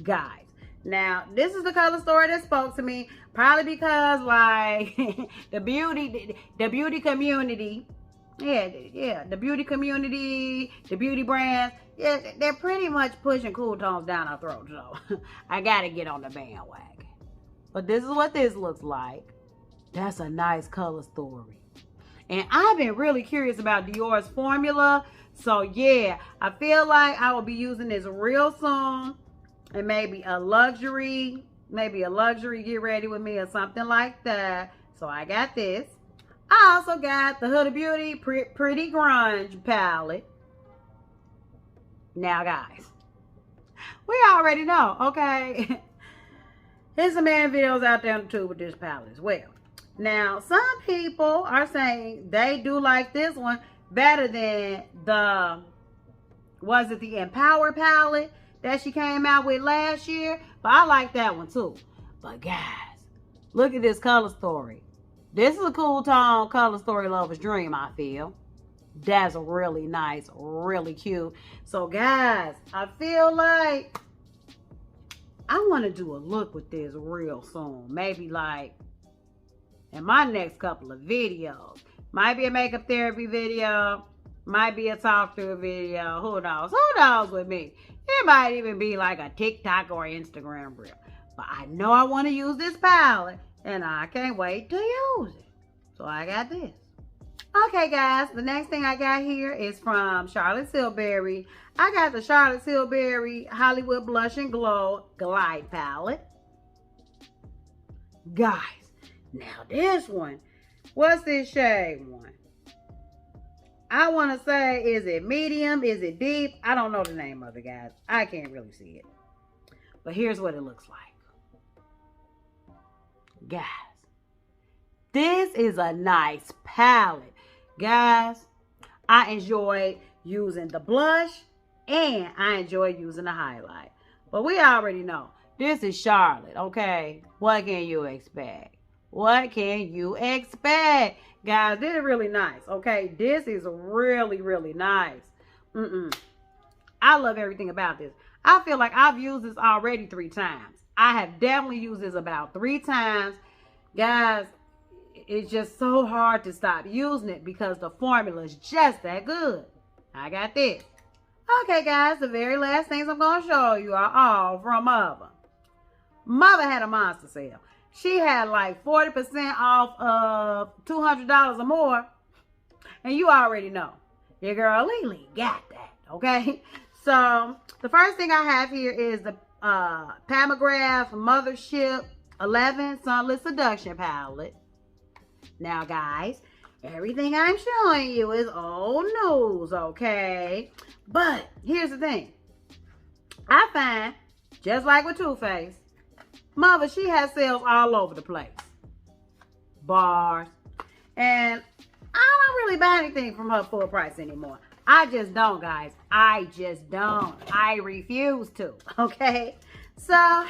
Guys, now this is the color story that spoke to me, probably because like the beauty community, the beauty community, the beauty brands, yeah, they're pretty much pushing cool tones down our throats. So I gotta get on the bandwagon. But this is what this looks like. That's a nice color story. And I've been really curious about Dior's formula. So yeah, I feel like I will be using this real soon. And maybe a luxury get ready with me or something like that. So I got this. I also got the Huda Beauty Pretty Grunge palette. Now guys, we already know, okay? There's some man videos out there on the tube with this palette as well. Now, some people are saying they do like this one better than the Empower palette that she came out with last year. But I like that one too. But guys, look at this color story. This is a cool tone color story lover's dream, I feel. That's really nice, really cute. So guys, I feel like I want to do a look with this real soon. Maybe like in my next couple of videos. Might be a makeup therapy video. Might be a talk through video. Who knows? Who knows with me? It might even be like a TikTok or Instagram reel. But I know I want to use this palette, and I can't wait to use it. So I got this. Okay, guys, the next thing I got here is from Charlotte Tilbury. I got the Charlotte Tilbury Hollywood Blush and Glow Glide Palette. Guys, now this one, what's this shade one? I want to say, is it medium? Is it deep? I don't know the name of it, guys. I can't really see it. But here's what it looks like. Guys, this is a nice palette. Guys, I enjoy using the blush and I enjoy using the highlight. But we already know, this is Charlotte, okay? What can you expect? What can you expect? Guys, this is really nice, okay? This is really, really nice. I love everything about this. I feel like I've used this already 3 times. I have definitely used this about 3 times. Guys, it's just so hard to stop using it because the formula is just that good. I got this. Okay, guys, the very last things I'm going to show you are all from Mother. Mother had a monster sale. She had like 40% off of $200 or more. And you already know, your girl Lily got that, okay? So, the first thing I have here is the Pamagraph Mothership 11 Sunless Seduction Palette. Now, guys, everything I'm showing you is old news, okay? But here's the thing. I find, just like with Too Faced, Mother, she has sales all over the place. Bars. And I don't really buy anything from her full price anymore. I just don't, guys. I just don't. I refuse to, okay? So,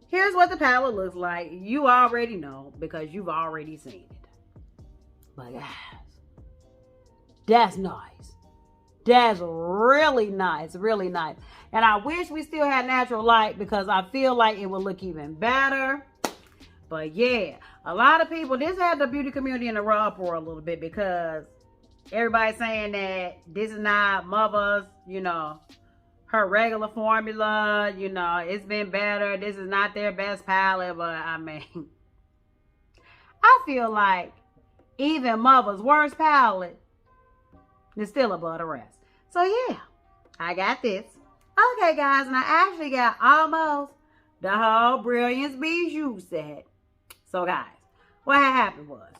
here's what the palette looks like. You already know because you've already seen it. But guys, that's nice. That's really nice, really nice. And I wish we still had natural light because I feel like it would look even better. But yeah, a lot of people, this had the beauty community in a uproar a little bit because everybody's saying that this is not Mother's, you know, her regular formula, you know, it's been better. This is not their best palette, but I mean, I feel like even Mother's worst palette is still above the rest. So yeah, I got this. Okay, guys, and I actually got almost the whole Brilliance Bijou set. So guys, what happened was,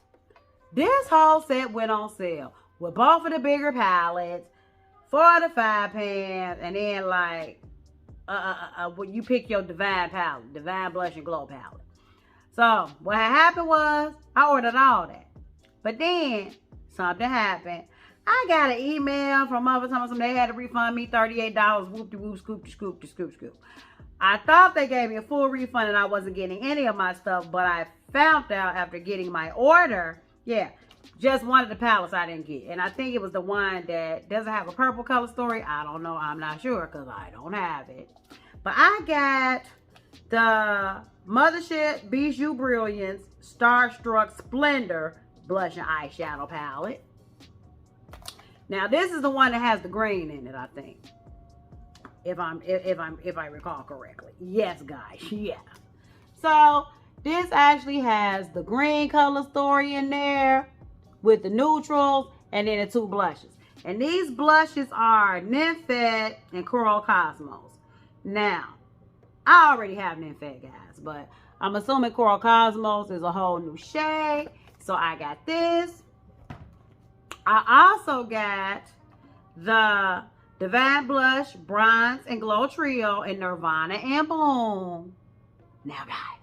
this whole set went on sale with both of the bigger palettes, 4 of the 5 pans, and then like, when you pick your Divine palette, Divine Blush and Glow palette. So what happened was, I ordered all that. But then, something happened. I got an email from Mother telling them they had to refund me $38. Whoop-de-whoop, scoop-de-scoop-de-scoop-de-scoop. I thought they gave me a full refund and I wasn't getting any of my stuff, but I found out after getting my order, yeah, just one of the palettes I didn't get. And I think it was the one that doesn't have a purple color story. I don't know. I'm not sure because I don't have it. But I got the Mothership Bijou Brilliance Starstruck Splendor Blush and Eyeshadow Palette. Now this is the one that has the green in it, I think. If I recall correctly. Yes, guys. Yeah. So this actually has the green color story in there with the neutrals and then the 2 blushes. And these blushes are Nymphet and Coral Cosmos. Now, I already have Nymphet, guys, but I'm assuming Coral Cosmos is a whole new shade. So I got this. I also got the Divine Blush Bronze and Glow Trio in Nirvana and Bloom. Now, guys,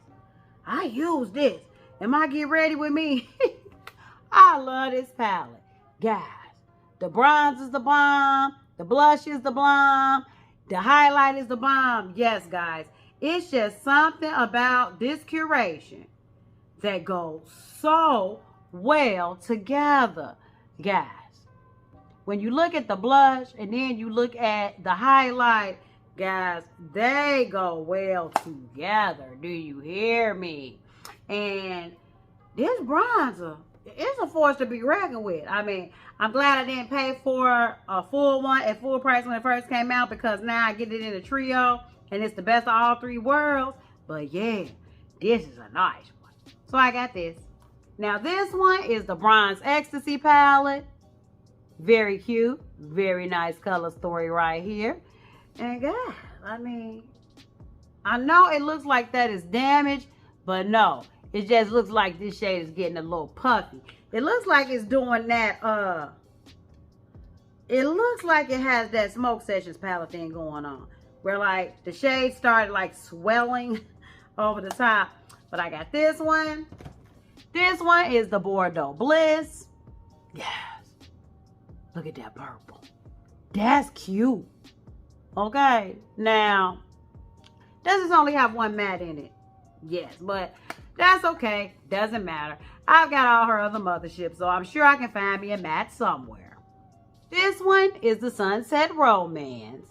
I use this. Am I get ready with me? I love this palette. Guys, the bronze is the bomb. The blush is the bomb. The highlight is the bomb. Yes, guys. It's just something about this curation that goes so well together. Guys, when you look at the blush and then you look at the highlight, guys, they go well together. Do you hear me? And this bronzer, it's a force to be reckoned with. I mean, I'm glad I didn't pay for a full one at full price when it first came out, because now I get it in a trio and it's the best of all three worlds. But yeah, this is a nice one. So I got this. Now this one is the Bronze Ecstasy palette. Very cute. Very nice color story right here. And God, I mean, I know it looks like that is damaged, but no. It just looks like this shade is getting a little puffy. It looks like it's doing that, it looks like it has that Smoke Sessions palette thing going on, where like the shade started like swelling over the top. But I got this one. This one is the Bordeaux Bliss. Yes. Look at that purple. That's cute. Okay. Now, does this only have one matte in it? Yes, but that's okay. Doesn't matter. I've got all her other motherships, so I'm sure I can find me a matte somewhere. This one is the Sunset Romance.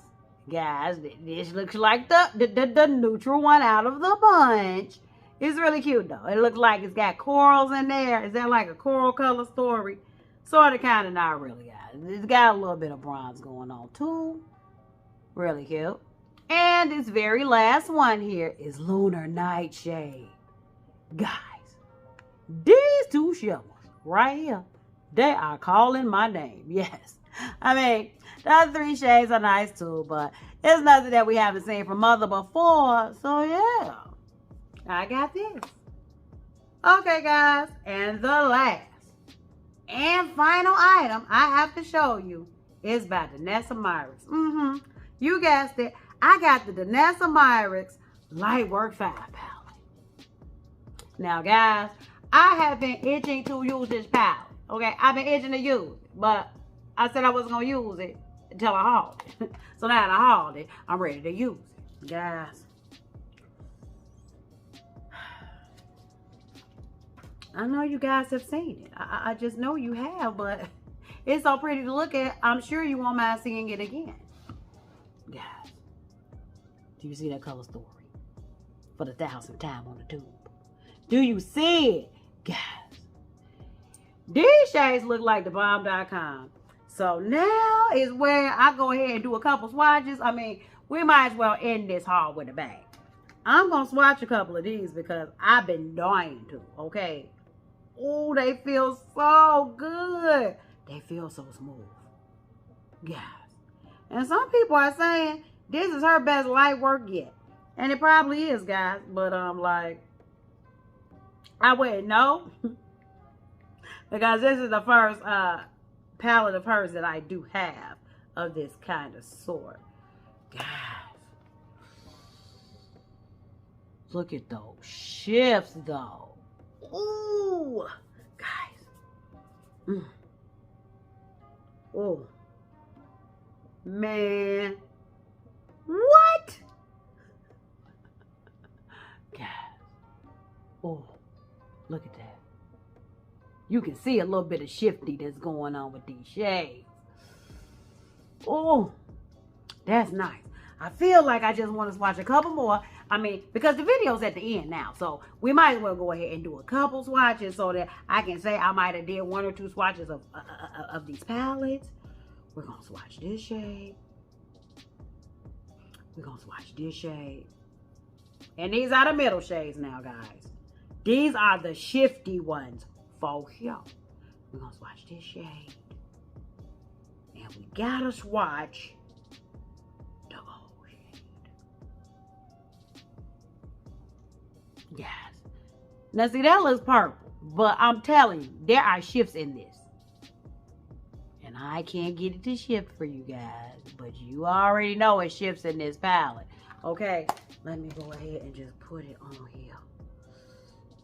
Guys, this looks like the neutral one out of the bunch. It's really cute, though. It looks like it's got corals in there. Is that like a coral color story? Sort of, kind of, not really, guys. It's got a little bit of bronze going on, too. Really cute. And this very last one here is Lunar Nightshade. Guys, these two shimmers right here, they are calling my name. Yes. I mean, the other three shades are nice, too, but it's nothing that we haven't seen from Mother before. So, yeah. I got this. Okay, guys. And the last and final item I have to show you is by Danessa Myricks. You guessed it. I got the Danessa Myricks Lightwork 5 palette. Now, guys, I have been itching to use this palette. Okay, I've been itching to use it, but I said I wasn't going to use it until I hauled it. So now that I hauled it, I'm ready to use it. Guys, I know you guys have seen it. I just know you have, but it's so pretty to look at. I'm sure you won't mind seeing it again. Guys, do you see that color story? For the 1,000th time on the tube. Do you see it? Guys, these shades look like the bomb.com. So now is where I go ahead and do a couple swatches. I mean, we might as well end this haul with a bang. I'm going to swatch a couple of these because I've been dying to, okay? Oh, they feel so good. They feel so smooth. Guys. And some people are saying this is her best light work yet. And it probably is, guys. But I'm like, I wouldn't know. Because this is the first palette of hers that I do have of this kind of sort. Guys. Look at those shifts, though. Ooh, guys. Oh, man. What? Guys. Oh, look at that. You can see a little bit of shifty that's going on with these shades. Oh, that's nice. I feel like I just want to swatch a couple more. I mean, because the video's at the end now. So we might as well go ahead and do a couple swatches so that I can say I might have did 1 or 2 swatches of these palettes. We're going to swatch this shade. We're going to swatch this shade. And these are the middle shades now, guys. These are the shifty ones for here. We're going to swatch this shade. And we got to swatch the gold shade. Yes. Now, see, that looks purple. But I'm telling you, there are shifts in this. And I can't get it to shift for you guys. But you already know it shifts in this palette. Okay, let me go ahead and just put it on here.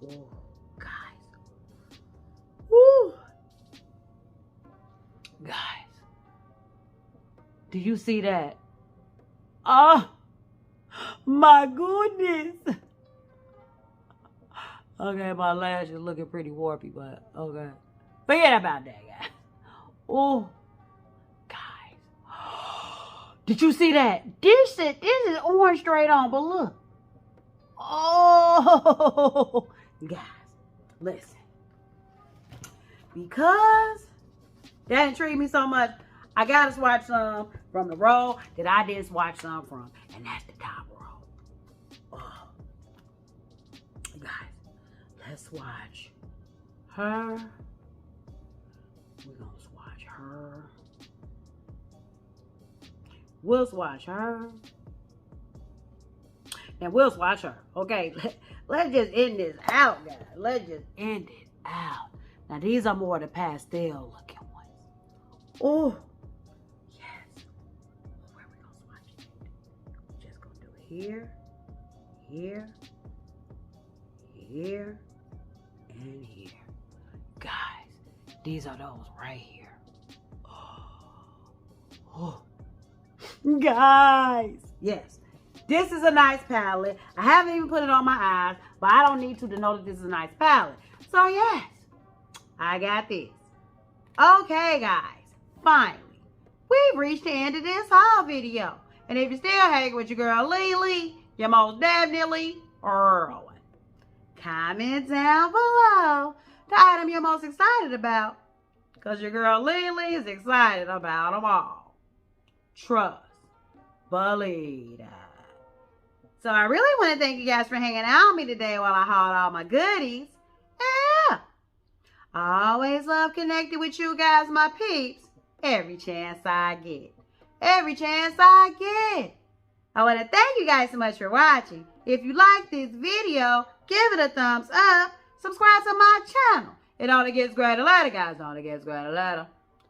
Oh, guys. Woo. Guys. Do you see that? Oh, my goodness. Okay, my lash is looking pretty warpy, but okay. Forget about that, guys. Oh, guys. Did you see that? This is orange straight on, but look. Oh, guys, listen. because that intrigued me so much. I gotta swatch some from the row that I didn't swatch some from, and that's the top row. Oh, guys, let's swatch her. We're gonna swatch her. We'll swatch her. And we'll swatch her. Okay, let's just end this out, guys. Let's just end it out. Now, these are more the pastel looking ones. Oh, yes. Where we gonna swatch it? We're just gonna do it here, here, here, and here. Guys, these are those right here. Oh. Guys, yes. This is a nice palette. I haven't even put it on my eyes, but I don't need to know that this is a nice palette. So yes, I got this. Okay, guys, finally, we've reached the end of this haul video. And if you're still hanging with your girl Lily, you're most definitely early. Comment down below the item you're most excited about, because your girl Lily is excited about them all. Trust, believe that. So I really want to thank you guys for hanging out with me today while I hauled all my goodies. Yeah. I always love connecting with you guys, my peeps, every chance I get. Every chance I get. I want to thank you guys so much for watching. If you like this video, give it a thumbs up. Subscribe to my channel. It only gets greater later, guys. It only gets greater later.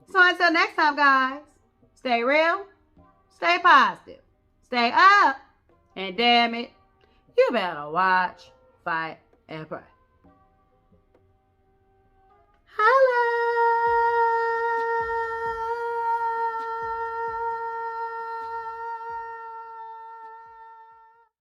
So until next time, guys, stay real, stay positive, stay up. And damn it, you better watch, fight, and pray. Holla!